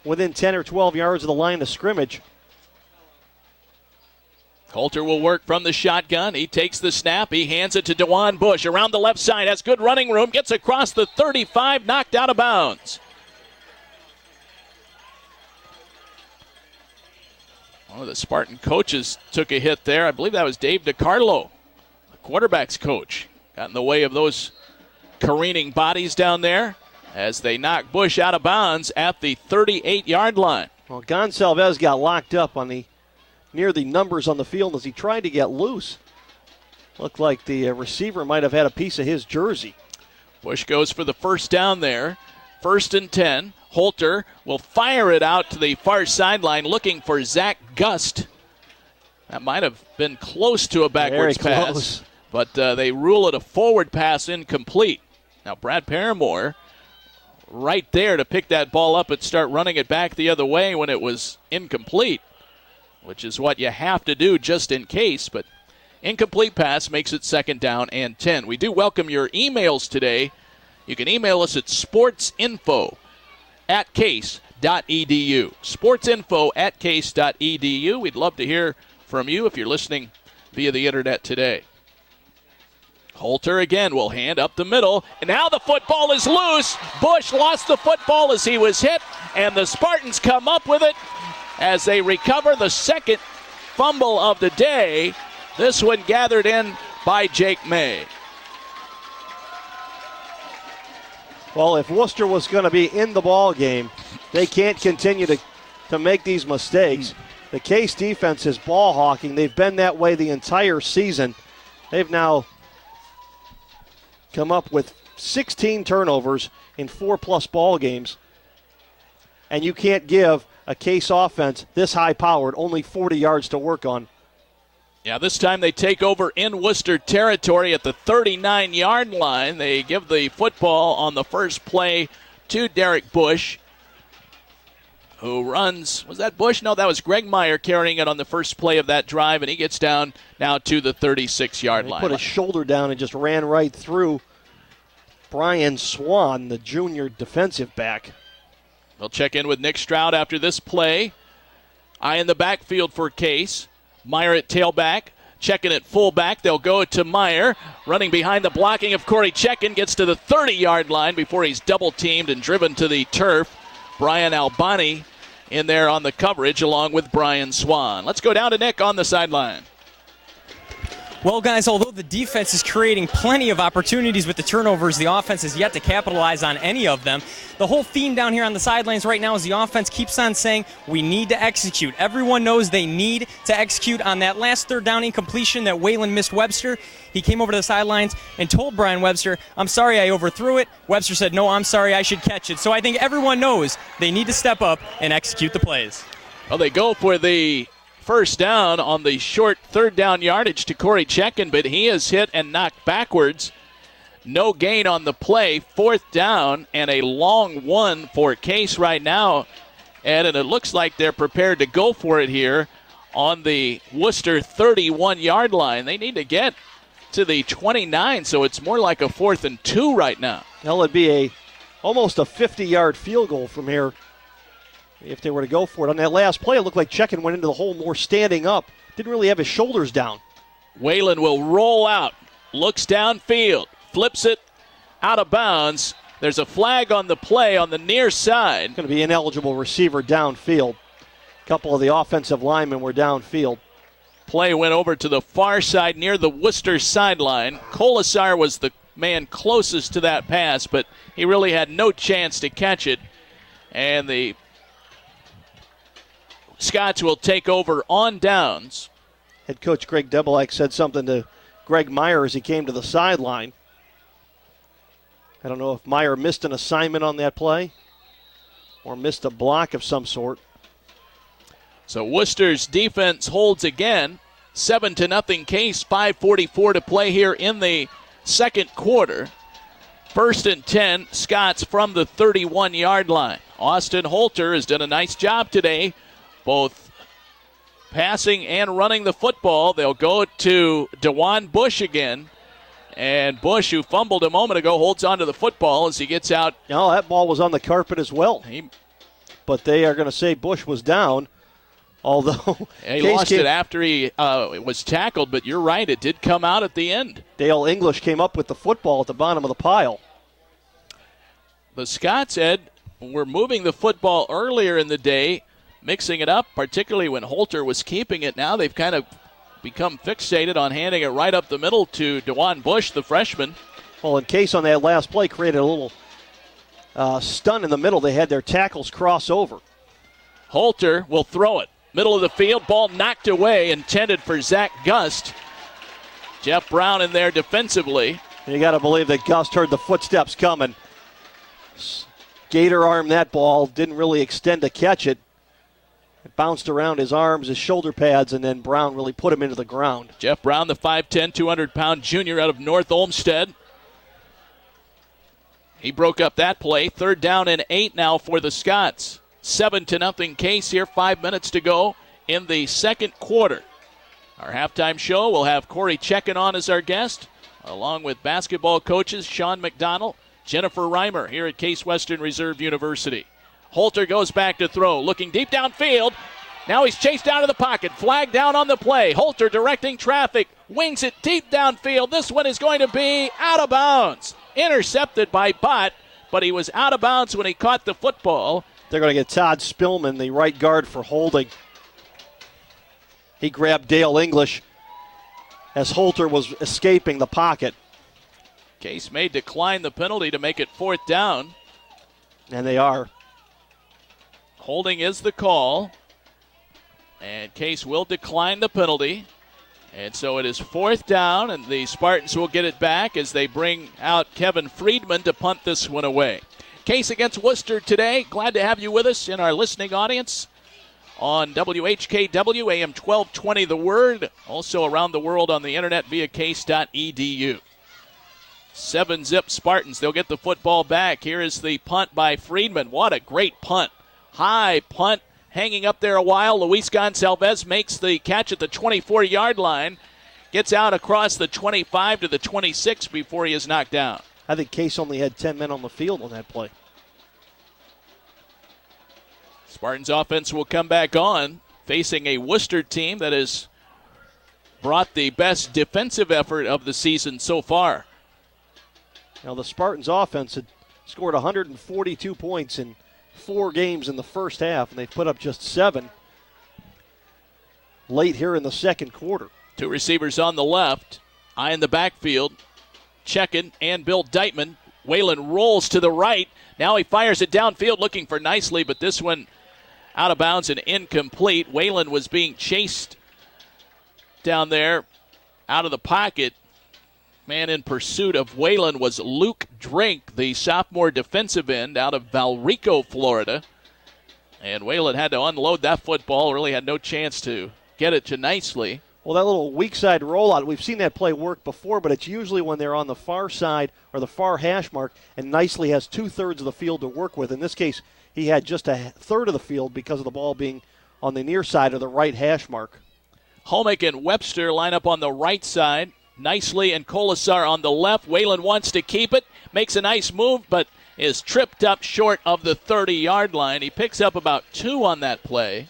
within 10 or 12 yards of the line of scrimmage.
Holter will work from the shotgun. He takes the snap. He hands it to DeJuan Bush around the left side. Has good running room. Gets across the 35. Knocked out of bounds. One of the Spartan coaches took a hit there. I believe that was Dave DiCarlo, the quarterback's coach. Got in the way of those careening bodies down there as they knock Bush out of bounds at the 38-yard line.
Well, Gonsalves got locked up near the numbers on the field as he tried to get loose. Looked like the receiver might have had a piece of his jersey.
Bush goes for the first down there. 1st and 10. Holter will fire it out to the far sideline looking for Zach Gust. That might have been close to a backwards pass, but they rule it a forward pass incomplete. Now Brad Paramore right there to pick that ball up and start running it back the other way when it was incomplete, which is what you have to do just in case, but incomplete pass makes it 2nd down and 10. We do welcome your emails today. You can email us at sportsinfo@case.edu. Sportsinfo@case.edu. We'd love to hear from you if you're listening via the internet today. Holter again will hand up the middle, and now the football is loose. Bush lost the football as he was hit, and the Spartans come up with it as they recover the 2nd fumble of the day. This one gathered in by Jake May.
Well, if Worcester was going to be in the ball game, they can't continue to make these mistakes. The Case defense is ball hawking. They've been that way the entire season. They've now come up with 16 turnovers in 4+ ball games. And you can't give a Case offense this high-powered only 40 yards to work on.
Yeah, this time they take over in Worcester territory at the 39-yard line. They give the football on the first play to Derek Bush, who runs. Was that Bush? No, that was Greg Meyer carrying it on the first play of that drive, and he gets down now to the 36-yard line.
He put his shoulder down and just ran right through Brian Swan, the junior defensive back.
We'll check in with Nick Stroud after this play. Eye in the backfield for Case. Meyer at tailback. Checking at fullback. They'll go to Meyer. Running behind the blocking of Corey Checkin. Gets to the 30-yard line before he's double-teamed and driven to the turf. Brian Albani in there on the coverage along with Brian Swan. Let's go down to Nick on the sideline.
Well, guys, although the defense is creating plenty of opportunities with the turnovers, the offense has yet to capitalize on any of them. The whole theme down here on the sidelines right now is the offense keeps on saying, we need to execute. Everyone knows they need to execute on that last third down incompletion that Waylon missed Webster. He came over to the sidelines and told Brian Webster, I'm sorry I overthrew it. Webster said, no, I'm sorry, I should catch it. So I think everyone knows they need to step up and execute the plays.
Well, they go for the first down on the short third down yardage to Corey Checkin, but he is hit and knocked backwards. No gain on the play. Fourth down and a long one for Case right now. Ed, and it looks like they're prepared to go for it here on the Worcester 31-yard line. They need to get to the 29, so it's more like a 4th and 2 right now.
Well, it'd be almost a 50-yard field goal from here if they were to go for it. On that last play, it looked like Checkin went into the hole more standing up. Didn't really have his shoulders down.
Waylon will roll out, looks downfield, flips it out of bounds. There's a flag on the play on the near side.
Going to be ineligible receiver downfield. A couple of the offensive linemen were downfield.
Play went over to the far side near the Worcester sideline. Colasar was the man closest to that pass, but he really had no chance to catch it. And the Scots will take over on downs.
Head coach Greg Debelak said something to Greg Meyer as he came to the sideline. I don't know if Meyer missed an assignment on that play or missed a block of some sort.
So Worcester's defense holds again. 7-0 Case, 5:44 to play here in the second quarter. 1st and 10, Scots from the 31-yard line. Austin Holter has done a nice job today, both passing and running the football. They'll go to Dewan Bush again. And Bush, who fumbled a moment ago, holds onto the football as he gets out.
No, that ball was on the carpet as well. But they are going to say Bush was down, although
he lost it after he was tackled, but you're right, it did come out at the end.
Dale English came up with the football at the bottom of the pile.
The Scots, Ed, were moving the football earlier in the day, mixing it up, particularly when Holter was keeping it. Now they've kind of become fixated on handing it right up the middle to Dewan Bush, the freshman.
Well, in Case on that last play created a little stun in the middle. They had their tackles cross over.
Holter will throw it. Middle of the field, ball knocked away, intended for Zach Gust. Jeff Brown in there defensively.
You got to believe that Gust heard the footsteps coming. Gator arm that ball, didn't really extend to catch it. It bounced around his arms, his shoulder pads, and then Brown really put him into the ground.
Jeff Brown, the 5'10", 200-pound junior out of North Olmsted. He broke up that play. 3rd down and 8 now for the Scots. 7-0 Case here, 5 minutes to go in the second quarter. Our halftime show will have Corey Checkin on as our guest, along with basketball coaches Sean McDonald, Jennifer Reimer here at Case Western Reserve University. Holter goes back to throw, looking deep downfield. Now he's chased out of the pocket, flag down on the play. Holter directing traffic, wings it deep downfield. This one is going to be out of bounds. Intercepted by Bott, but he was out of bounds when he caught the football.
They're going to get Todd Spillman, the right guard, for holding. He grabbed Dale English as Holter was escaping the pocket.
Case may decline the penalty to make it 4th down.
And they are.
Holding is the call. And Case will decline the penalty. And so it is 4th down, and the Spartans will get it back as they bring out Kevin Friedman to punt this one away. Case against Worcester today. Glad to have you with us in our listening audience on WHKW, AM 1220 The Word, also around the world on the internet via case.edu. 7-zip Spartans. They'll get the football back. Here is the punt by Friedman. What a great punt. High punt, hanging up there a while. Luis Gonçalves makes the catch at the 24-yard line. Gets out across the 25 to the 26 before he is knocked down.
I think Case only had 10 men on the field on that play.
Spartans offense will come back on, facing a Worcester team that has brought the best defensive effort of the season so far.
Now, the Spartans offense had scored 142 points in 4 games in the first half, and they've put up just 7 late here in the second quarter.
2 receivers on the left, eye in the backfield, checking, and Bill Deitman. Whalen rolls to the right. Now he fires it downfield looking for Nicely, but this one out of bounds and incomplete. Whalen was being chased down there out of the pocket. Man in pursuit of Whalen was Luke Drake, the sophomore defensive end out of Valrico, Florida. And Whalen had to unload that football, really had no chance to get it to Nicely.
Well, that little weak side rollout, we've seen that play work before, but it's usually when they're on the far side or the far hash mark, and Nicely has 2/3 of the field to work with. In this case, he had just 1/3 of the field because of the ball being on the near side of the right hash mark.
Homick and Webster line up on the right side. Nicely and Colasar on the left. Whalen wants to keep it, makes a nice move, but is tripped up short of the 30-yard line. He picks up about 2 on that play.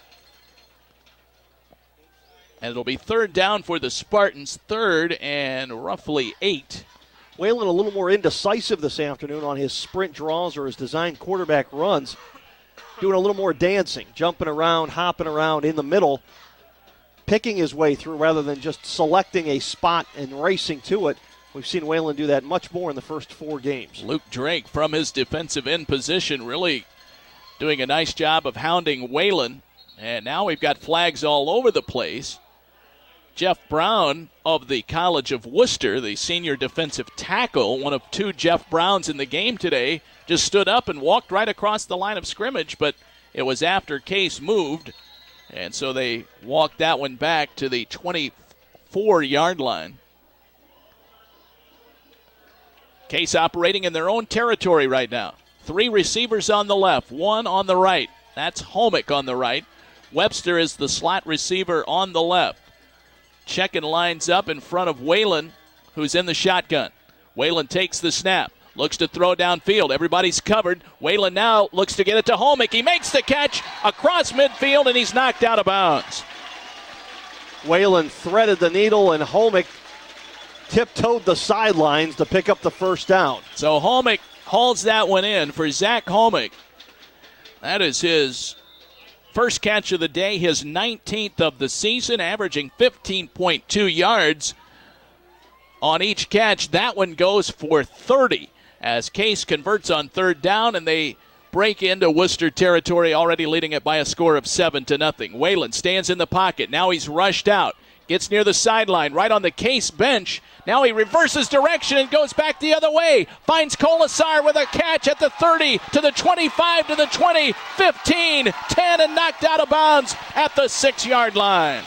And it'll be 3rd down for the Spartans, 3rd and roughly 8.
Whalen a little more indecisive this afternoon on his sprint draws or his designed quarterback runs. Doing a little more dancing, jumping around, hopping around in the middle, picking his way through rather than just selecting a spot and racing to it. We've seen Whalen do that much more in the first 4 games.
Luke Drake from his defensive end position really doing a nice job of hounding Whalen. And now we've got flags all over the place. Jeff Brown of the College of Worcester, the senior defensive tackle, one of 2 Jeff Browns in the game today, just stood up and walked right across the line of scrimmage, but it was after Case moved, and so they walked that one back to the 24-yard line. Case operating in their own territory right now. 3 receivers on the left, 1 on the right. That's Homick on the right. Webster is the slot receiver on the left. Checking lines up in front of Whalen, who's in the shotgun. Whalen takes the snap, looks to throw downfield. Everybody's covered. Whalen now looks to get it to Homick. He makes the catch across midfield, and he's knocked out of bounds.
Whalen threaded the needle, and Homick tiptoed the sidelines to pick up the first down.
So Homick hauls that one in for Zach Homick. That is his first catch of the day, his 19th of the season, averaging 15.2 yards on each catch. That one goes for 30 as Case converts on 3rd down, and they break into Worcester territory, already leading it by a score of 7-0. Whalen stands in the pocket. Now he's rushed out. Gets near the sideline, right on the Case bench. Now he reverses direction and goes back the other way. Finds Colasar with a catch at the 30, to the 25, to the 20, 15, 10, and knocked out of bounds at the 6-yard line.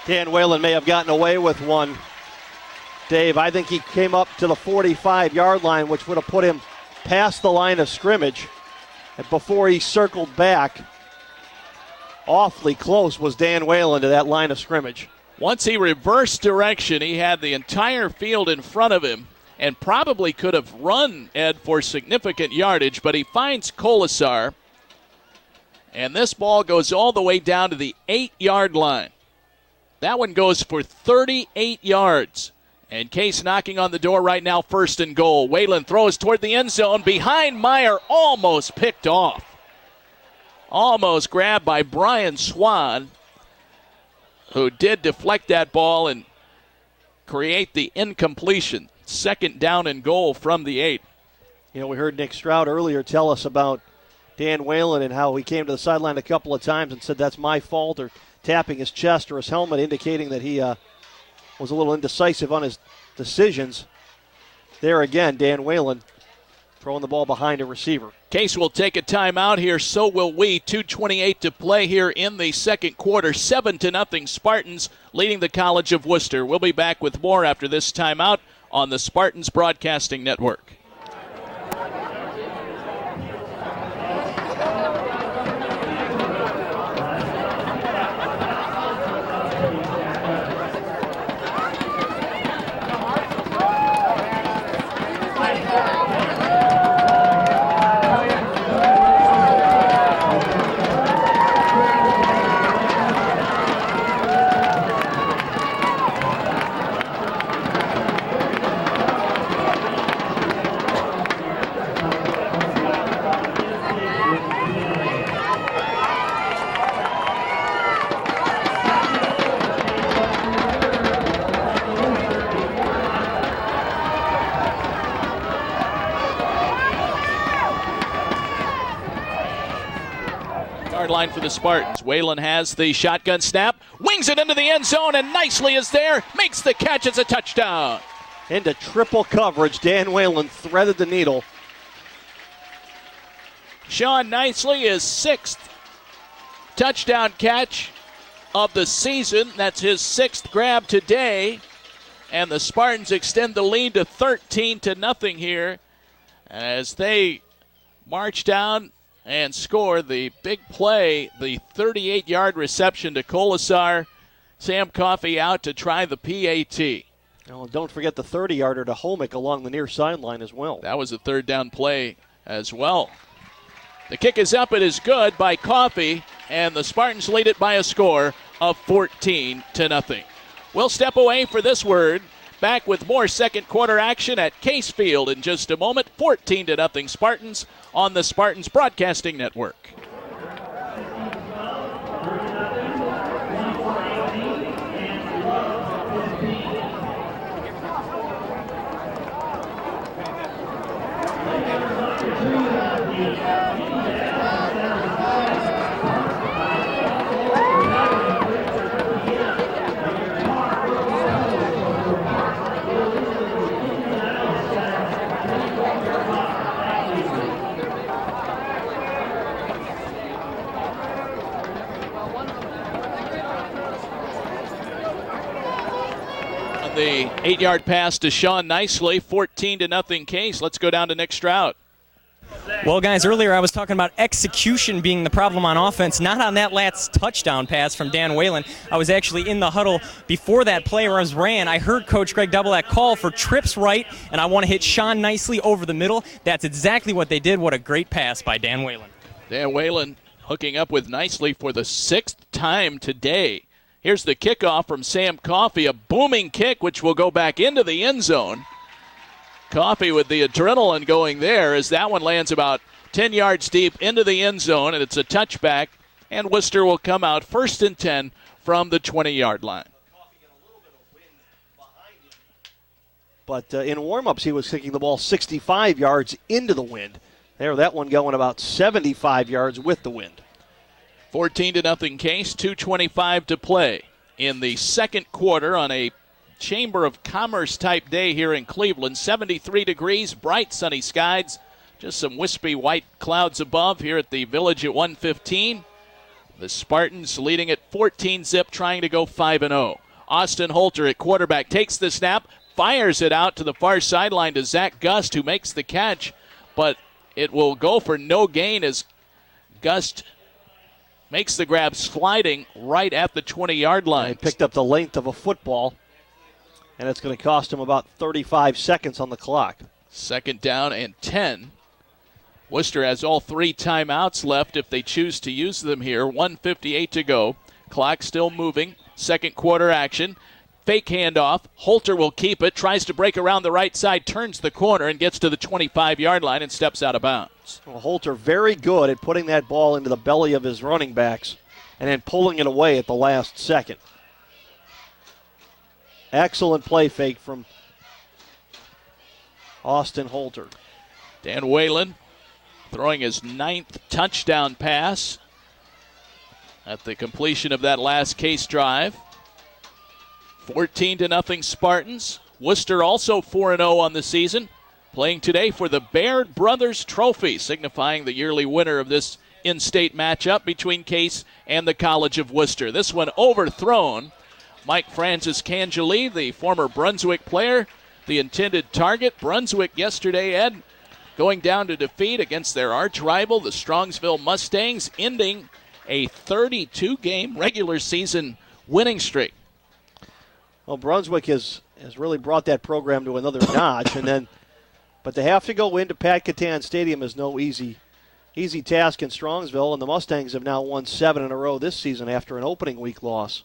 Dan Whalen may have gotten away with one. Dave, I think he came up to the 45-yard line, which would have put him past the line of scrimmage. And before he circled back, awfully close was Dan Whalen to that line of scrimmage.
Once he reversed direction, he had the entire field in front of him and probably could have run, Ed, for significant yardage, but he finds Colasar, and this ball goes all the way down to the 8-yard line. That one goes for 38 yards. And Case knocking on the door right now, 1st and goal. Whalen throws toward the end zone. Behind Meyer, almost picked off. Almost grabbed by Brian Swan, who did deflect that ball and create the incompletion. 2nd down and goal from the 8.
You know, we heard Nick Stroud earlier tell us about Dan Whalen and how he came to the sideline a couple of times and said that's my fault, or tapping his chest or his helmet, indicating that he was a little indecisive on his decisions. There again, Dan Whalen throwing the ball behind a receiver.
Case will take a timeout here, so will we. 2:28 to play here in the second quarter. 7-0 Spartans leading the College of Worcester. We'll be back with more after this timeout on the Spartans Broadcasting Network. Line for the Spartans. Whalen has the shotgun snap, wings it into the end zone, and nicely is there, makes the catch. It's a touchdown.
Into triple coverage, Dan Whalen threaded the needle.
Sean Nicely is 6th touchdown catch of the season. That's his 6th grab today. And the Spartans extend the lead to 13-0 here as they march down and score the big play, the 38-yard reception to Colasar. Sam Coffey out to try the PAT.
Oh, don't forget the 30-yarder to Homick along the near sideline as well.
That was a third down play as well. The kick is up. It is good by Coffey, and the Spartans lead it by a score of 14-0. We'll step away for this word. Back with more second quarter action at Case Field in just a moment. 14-0 Spartans on the Spartans Broadcasting Network. The 8-yard pass to Sean Nicely, 14-0 Case. Let's go down to Nick Stroud.
Well, guys, earlier I was talking about execution being the problem on offense, not on that last touchdown pass from Dan Whalen. I was actually in the huddle before that play where I was ran. I heard Coach Greg Doublak call for trips right, and I want to hit Sean Nicely over the middle. That's exactly what they did. What a great pass by Dan Whalen.
Dan Whalen hooking up with Nicely for the 6th time today. Here's the kickoff from Sam Coffey, a booming kick which will go back into the end zone. Coffey with the adrenaline going there as that one lands about 10 yards deep into the end zone, and it's a touchback, and Worcester will come out 1st and 10 from the 20-yard line.
But in warm-ups, he was kicking the ball 65 yards into the wind. There, that one going about 75 yards with the wind.
14-0 Case, 2:25 to play in the second quarter on a Chamber of Commerce type day here in Cleveland. 73 degrees, bright sunny skies, just some wispy white clouds above here at the Village at 1:15. The Spartans leading at 14-zip, trying to go 5-0. Austin Holter at quarterback takes the snap, fires it out to the far sideline to Zach Gust, who makes the catch, but it will go for no gain as Gust makes the grab sliding right at the 20-yard line.
He picked up the length of a football, and it's going to cost him about 35 seconds on the clock.
2nd down and 10. Worcester has all 3 timeouts left if they choose to use them here. 1:58 to go. Clock still moving. Second quarter action. Fake handoff. Holter will keep it, tries to break around the right side, turns the corner and gets to the 25-yard line and steps out of bounds.
Well, Holter very good at putting that ball into the belly of his running backs and then pulling it away at the last second. Excellent play fake from Austin Holter.
Dan Whalen throwing his 9th touchdown pass at the completion of that last Case drive. 14-0 Spartans. Worcester also 4-0 on the season. playing today for the Baird Brothers Trophy, signifying the yearly winner of this in-state matchup between Case and the College of Worcester. This one overthrown. Mike Francis Cangeli, the former Brunswick player, the intended target. Brunswick yesterday, Ed, going down to defeat against their arch rival, the Strongsville Mustangs, ending a 32-game regular season winning streak.
Well, Brunswick has really brought that program to another notch, but to have to go into Pat Catan Stadium is no easy task in Strongsville, and the Mustangs have now won 7 in a row this season after an opening week loss.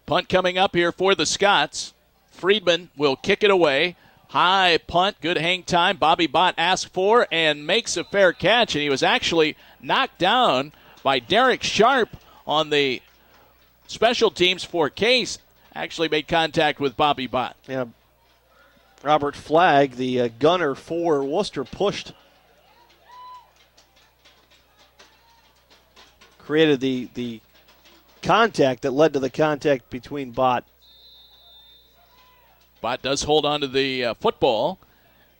Punt coming up here for the Scots. Friedman will kick it away. High punt, good hang time. Bobby Bott asked for and makes a fair catch, and he was actually knocked down by Derek Sharp on the special teams for Case. Actually made contact with Bobby Bott.
Yeah, Robert Flagg, the gunner for Wooster, created the contact that led to the contact between Bott.
Bott does hold on to the football,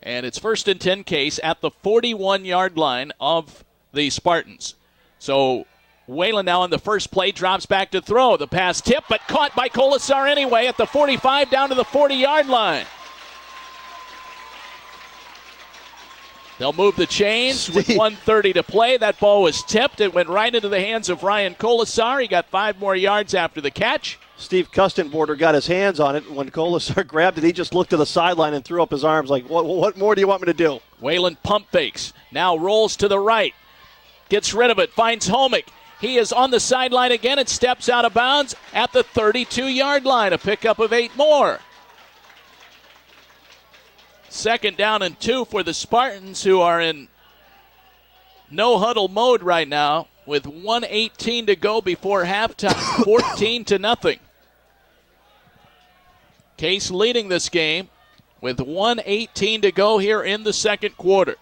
and it's 1st and 10 Case at the 41-yard line of the Spartans. So Whalen now on the first play, drops back to throw. The pass tipped, but caught by Colasar anyway at the 45 down to the 40-yard line. They'll move the chains with 1:30 to play. That ball was tipped. It went right into the hands of Ryan Colasar. He got 5 more yards after the catch.
Steve Kustenborder got his hands on it. When Colasar grabbed it, he just looked to the sideline and threw up his arms like, what more do you want me to do?
Whalen pump fakes. Now rolls to the right. Gets rid of it. Finds Homick. He is on the sideline again. It steps out of bounds at the 32-yard line. A pickup of 8 more. 2nd down and 2 for the Spartans, who are in no-huddle mode right now with 1:18 to go before halftime, 14-0. Case leading this game with 1:18 to go here in the second quarter.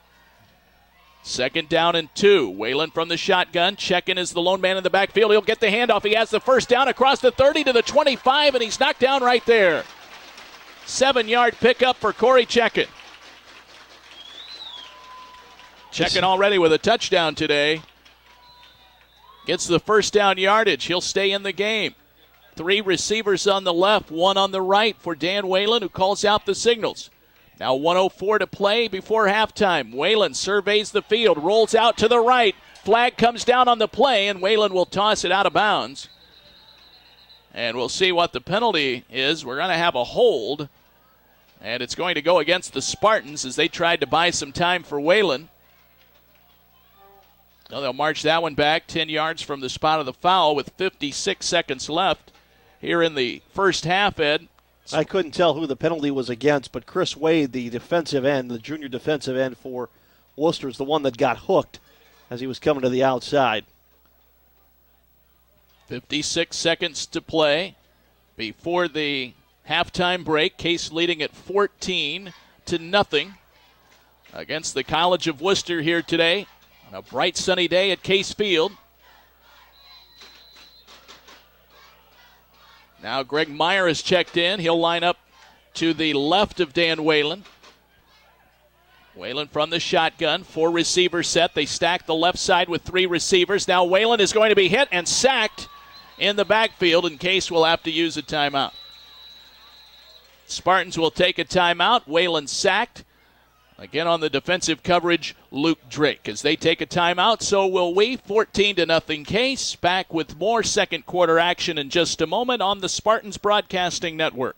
2nd down and 2. Whalen from the shotgun. Checking is the lone man in the backfield. He'll get the handoff. He has the first down across the 30 to the 25, and he's knocked down right there. 7-yard pickup for Corey Checkin. Checkin already with a touchdown today. Gets the first down yardage. He'll stay in the game. 3 receivers on the left, 1 on the right for Dan Whalen, who calls out the signals. Now 1:04 to play before halftime. Whalen surveys the field, rolls out to the right. Flag comes down on the play, and Whalen will toss it out of bounds. And we'll see what the penalty is. We're going to have a hold, and it's going to go against the Spartans as they tried to buy some time for Whalen. So they'll march that one back 10 yards from the spot of the foul with 56 seconds left here in the first half, Ed.
I couldn't tell who the penalty was against, but Chris Wade, the defensive end, the junior defensive end for Worcester, is the one that got hooked as he was coming to the outside.
56 seconds to play before the halftime break. Case leading at 14-0 against the College of Worcester here today on a bright sunny day at Case Field. Now Greg Meyer has checked in. He'll line up to the left of Dan Whalen. Whalen from the shotgun, 4 receiver set. They stack the left side with 3 receivers. Now Whalen is going to be hit and sacked in the backfield, and Case will have to use a timeout. Spartans will take a timeout. Whalen sacked. Again on the defensive coverage, Luke Drake. As they take a timeout, so will we. 14-0 Case. Back with more second quarter action in just a moment on the Spartans Broadcasting Network.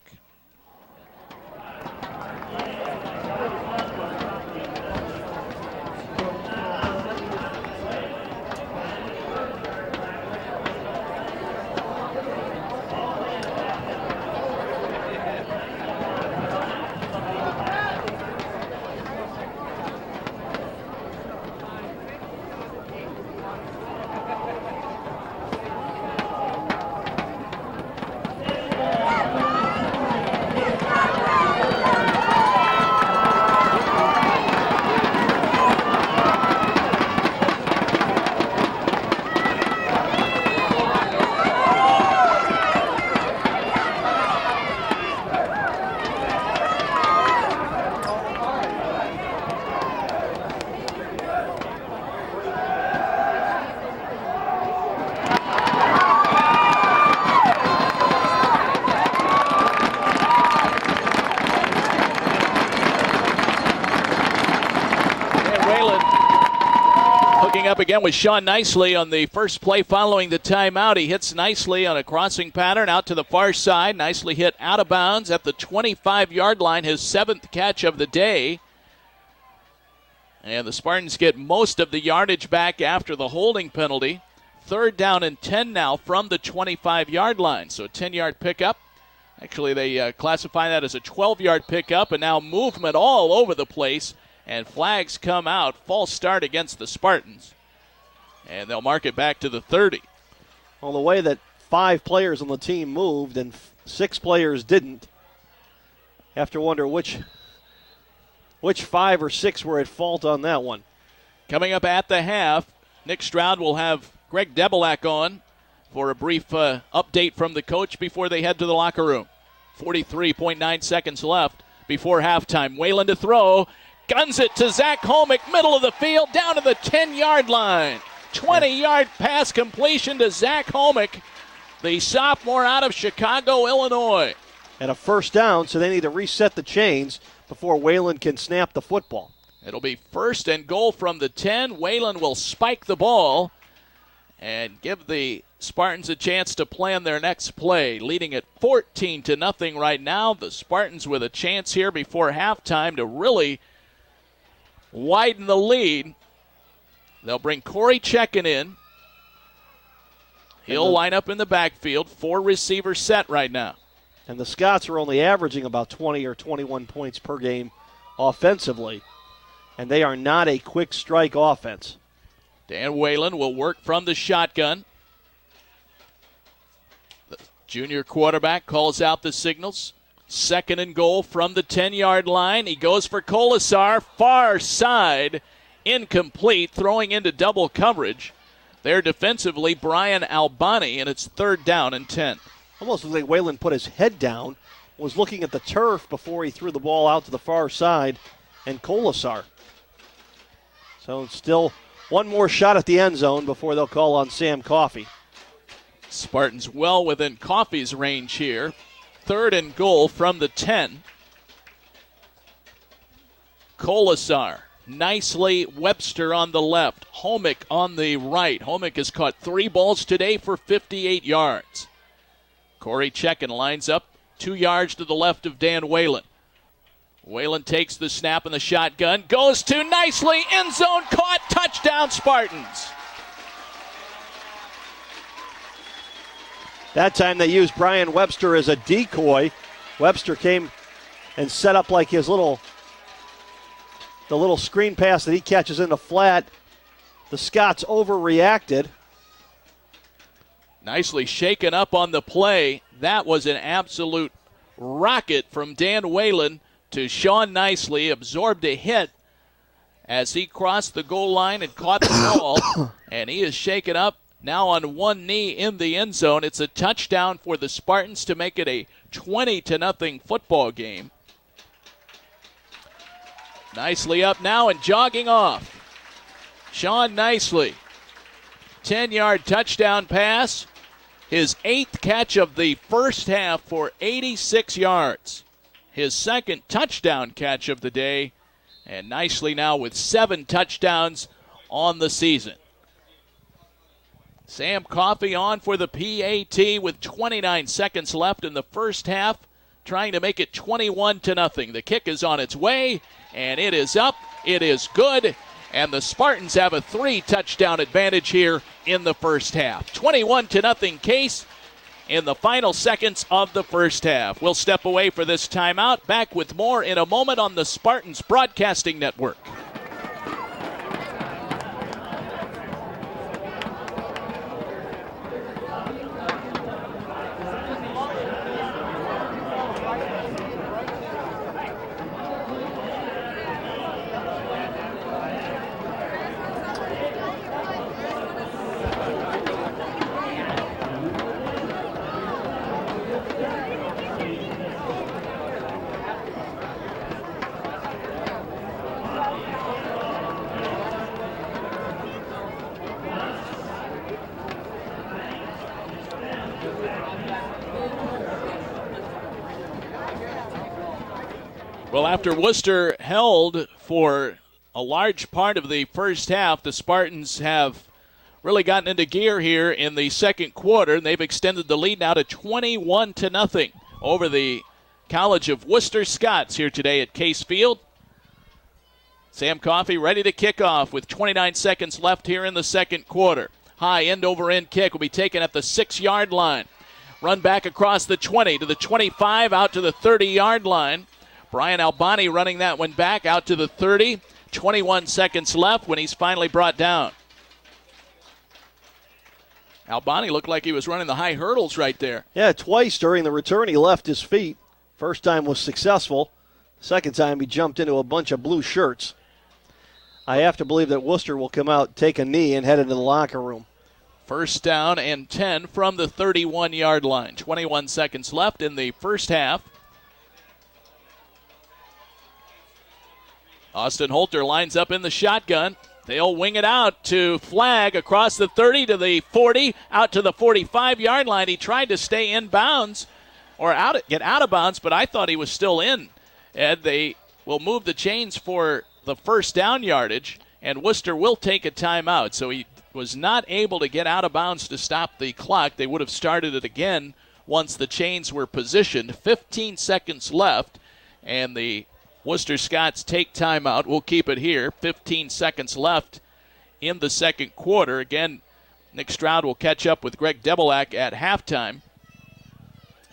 Coming up again with Sean Nicely on the first play following the timeout. He hits nicely on a crossing pattern out to the far side. Nicely hit out of bounds at the 25-yard line, his 7th catch of the day. And the Spartans get most of the yardage back after the holding penalty. 3rd down and 10 now from the 25-yard line. So a 10-yard pickup. Actually, they classify that as a 12-yard pickup, and now movement all over the place. And flags come out. False start against the Spartans. And they'll mark it back to the 30.
Well, the way that 5 players on the team moved and 6 players didn't, you have to wonder which 5 or 6 were at fault on that one.
Coming up at the half, Nick Stroud will have Greg Debelak on for a brief update from the coach before they head to the locker room. 43.9 seconds left before halftime. Whalen to throw. Guns it to Zach Holmick, middle of the field, down to the 10-yard line. 20-yard pass completion to Zach Holmick, the sophomore out of Chicago, Illinois.
And a 1st down, so they need to reset the chains before Whalen can snap the football.
It'll be 1st and goal from the 10. Whalen will spike the ball and give the Spartans a chance to plan their next play. Leading at 14-0 right now. The Spartans with a chance here before halftime to really widen the lead. They'll bring Corey Checken in. He'll line up in the backfield. 4 receivers set right now.
And the Scots are only averaging about 20 or 21 points per game offensively. And they are not a quick strike offense.
Dan Whalen will work from the shotgun. The junior quarterback calls out the signals. 2nd and goal from the 10-yard line. He goes for Colasar, far side, incomplete, throwing into double coverage. There defensively, Brian Albani, and it's 3rd down and 10.
Almost looks like Whalen put his head down, was looking at the turf before he threw the ball out to the far side, and Colasar. So still one more shot at the end zone before they'll call on Sam Coffey.
Spartans well within Coffey's range here. 3rd and goal from the 10. Colasar, nicely Webster on the left. Holmick on the right. Holmick has caught 3 balls today for 58 yards. Corey Checken lines up 2 yards to the left of Dan Whalen. Whalen takes the snap in the shotgun. Goes to nicely. End zone caught. Touchdown Spartans.
That time they used Brian Webster as a decoy. Webster came and set up like the little screen pass that he catches in the flat. The Scots overreacted.
Nicely shaken up on the play. That was an absolute rocket from Dan Whalen to Sean Nicely. Absorbed a hit as he crossed the goal line and caught the ball. And he is shaken up. Now on one knee in the end zone. It's a touchdown for the Spartans to make it a 20-0 football game. Nicely up now and jogging off. Sean Nicely. 10-yard touchdown pass. His 8th catch of the first half for 86 yards. His 2nd touchdown catch of the day. And Nicely now with 7 touchdowns on the season. Sam Coffey on for the PAT with 29 seconds left in the first half, trying to make it 21-0. The kick is on its way, and it is up. It is good, and the Spartans have a 3-touchdown advantage here in the first half. 21-0 Case in the final seconds of the first half. We'll step away for this timeout. Back with more in a moment on the Spartans Broadcasting Network. Well, after Worcester held for a large part of the first half. The Spartans have really gotten into gear here in the second quarter, and they've extended the lead now to 21-0 over the College of Worcester Scots here today at Case Field. Sam Coffey ready to kick off with 29 seconds left here in the second quarter. High end-over-end kick will be taken at the 6-yard line. Run back across the 20 to the 25, out to the 30-yard line. Brian Albani running that one back out to the 30. 21 seconds left when he's finally brought down. Albani looked like he was running the high hurdles right there.
Yeah, twice during the return he left his feet. First time was successful. Second time he jumped into a bunch of blue shirts. I have to believe that Wooster will come out, take a knee, and head into the locker room.
First down and 10 from the 31-yard line. 21 seconds left in the first half. Austin Holter lines up in the shotgun. They'll wing it out to Flagg across the 30 to the 40, out to the 45-yard line. He tried to stay in bounds or get out of bounds, but I thought he was still in. And they will move the chains for the first down yardage, and Worcester will take a timeout. So he was not able to get out of bounds to stop the clock. They would have started it again once the chains were positioned. 15 seconds left, and the Worcester Scots take timeout. We'll keep it here. 15 seconds left in the second quarter. Again, Nick Stroud will catch up with Greg Debelak at halftime.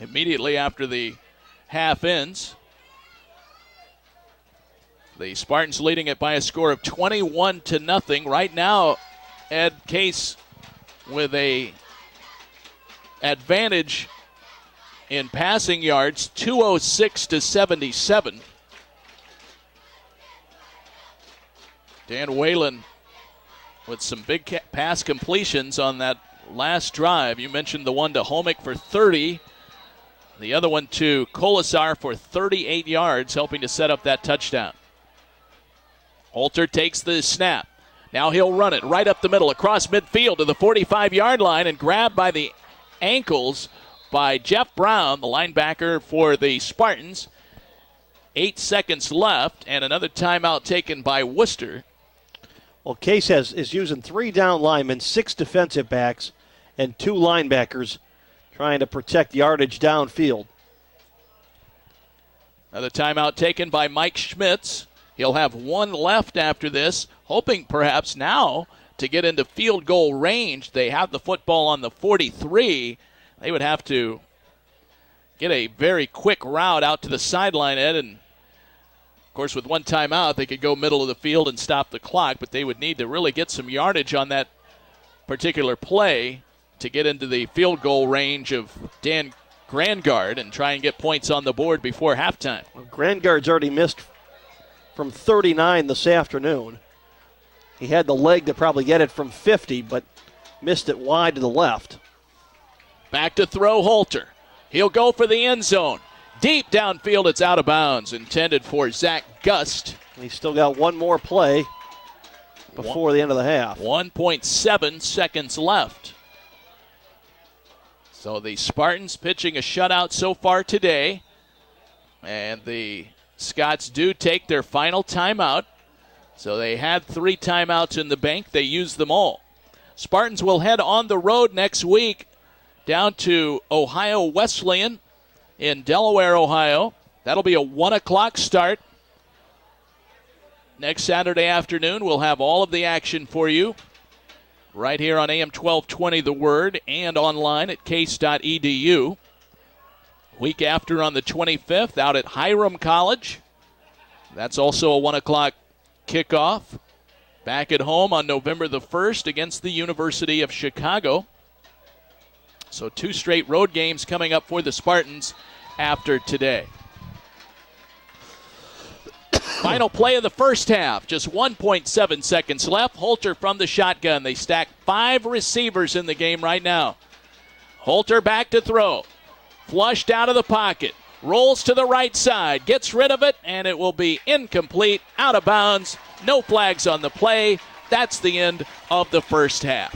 Immediately after the half ends, the Spartans leading it by a score of 21-0. Right now, Ed Case with a advantage in passing yards, 206-77. Dan Whalen with some big pass completions on that last drive. You mentioned the one to Homick for 30. The other one to Colasar for 38 yards, helping to set up that touchdown. Holter takes the snap. Now he'll run it right up the middle across midfield to the 45-yard line and grabbed by the ankles by Jeff Brown, the linebacker for the Spartans. 8 seconds left and another timeout taken by Wooster.
Well, Case is using 3 down linemen, 6 defensive backs, and 2 linebackers trying to protect yardage downfield.
Another timeout taken by Mike Schmitz. He'll have 1 left after this, hoping perhaps now to get into field goal range. They have the football on the 43. They would have to get a very quick route out to the sideline, Ed, and of course with 1 timeout they could go middle of the field and stop the clock, but they would need to really get some yardage on that particular play to get into the field goal range of Dan Grandgard and try and get points on the board before halftime.
Well, Grandgard's already missed from 39 this afternoon. He had the leg to probably get it from 50, but missed it wide to the left.
Back to throw Holter. He'll go for the end zone. Deep downfield, it's out of bounds, intended for Zach Gust.
He's still got 1 more play before the end of the half.
1.7 seconds left. So the Spartans pitching a shutout so far today, and the Scots do take their final timeout. So they had 3 timeouts in the bank. They used them all. Spartans will head on the road next week down to Ohio Wesleyan in Delaware, Ohio. That'll be a 1 o'clock start. Next Saturday afternoon, we'll have all of the action for you right here on AM 1220 The Word and online at case.edu. Week after on the 25th out at Hiram College. That's also a 1 o'clock kickoff. Back at home on November the 1st against the University of Chicago. So 2 straight road games coming up for the Spartans after today. Final play of the first half. Just 1.7 seconds left. Holter from the shotgun. They stack 5 receivers in the game right now. Holter back to throw. Flushed out of the pocket. Rolls to the right side. Gets rid of it, and it will be incomplete. Out of bounds. No flags on the play. That's the end of the first half.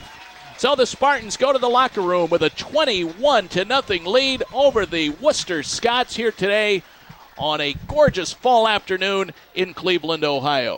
So the Spartans go to the locker room with a 21-0 lead over the Worcester Scots here today on a gorgeous fall afternoon in Cleveland, Ohio.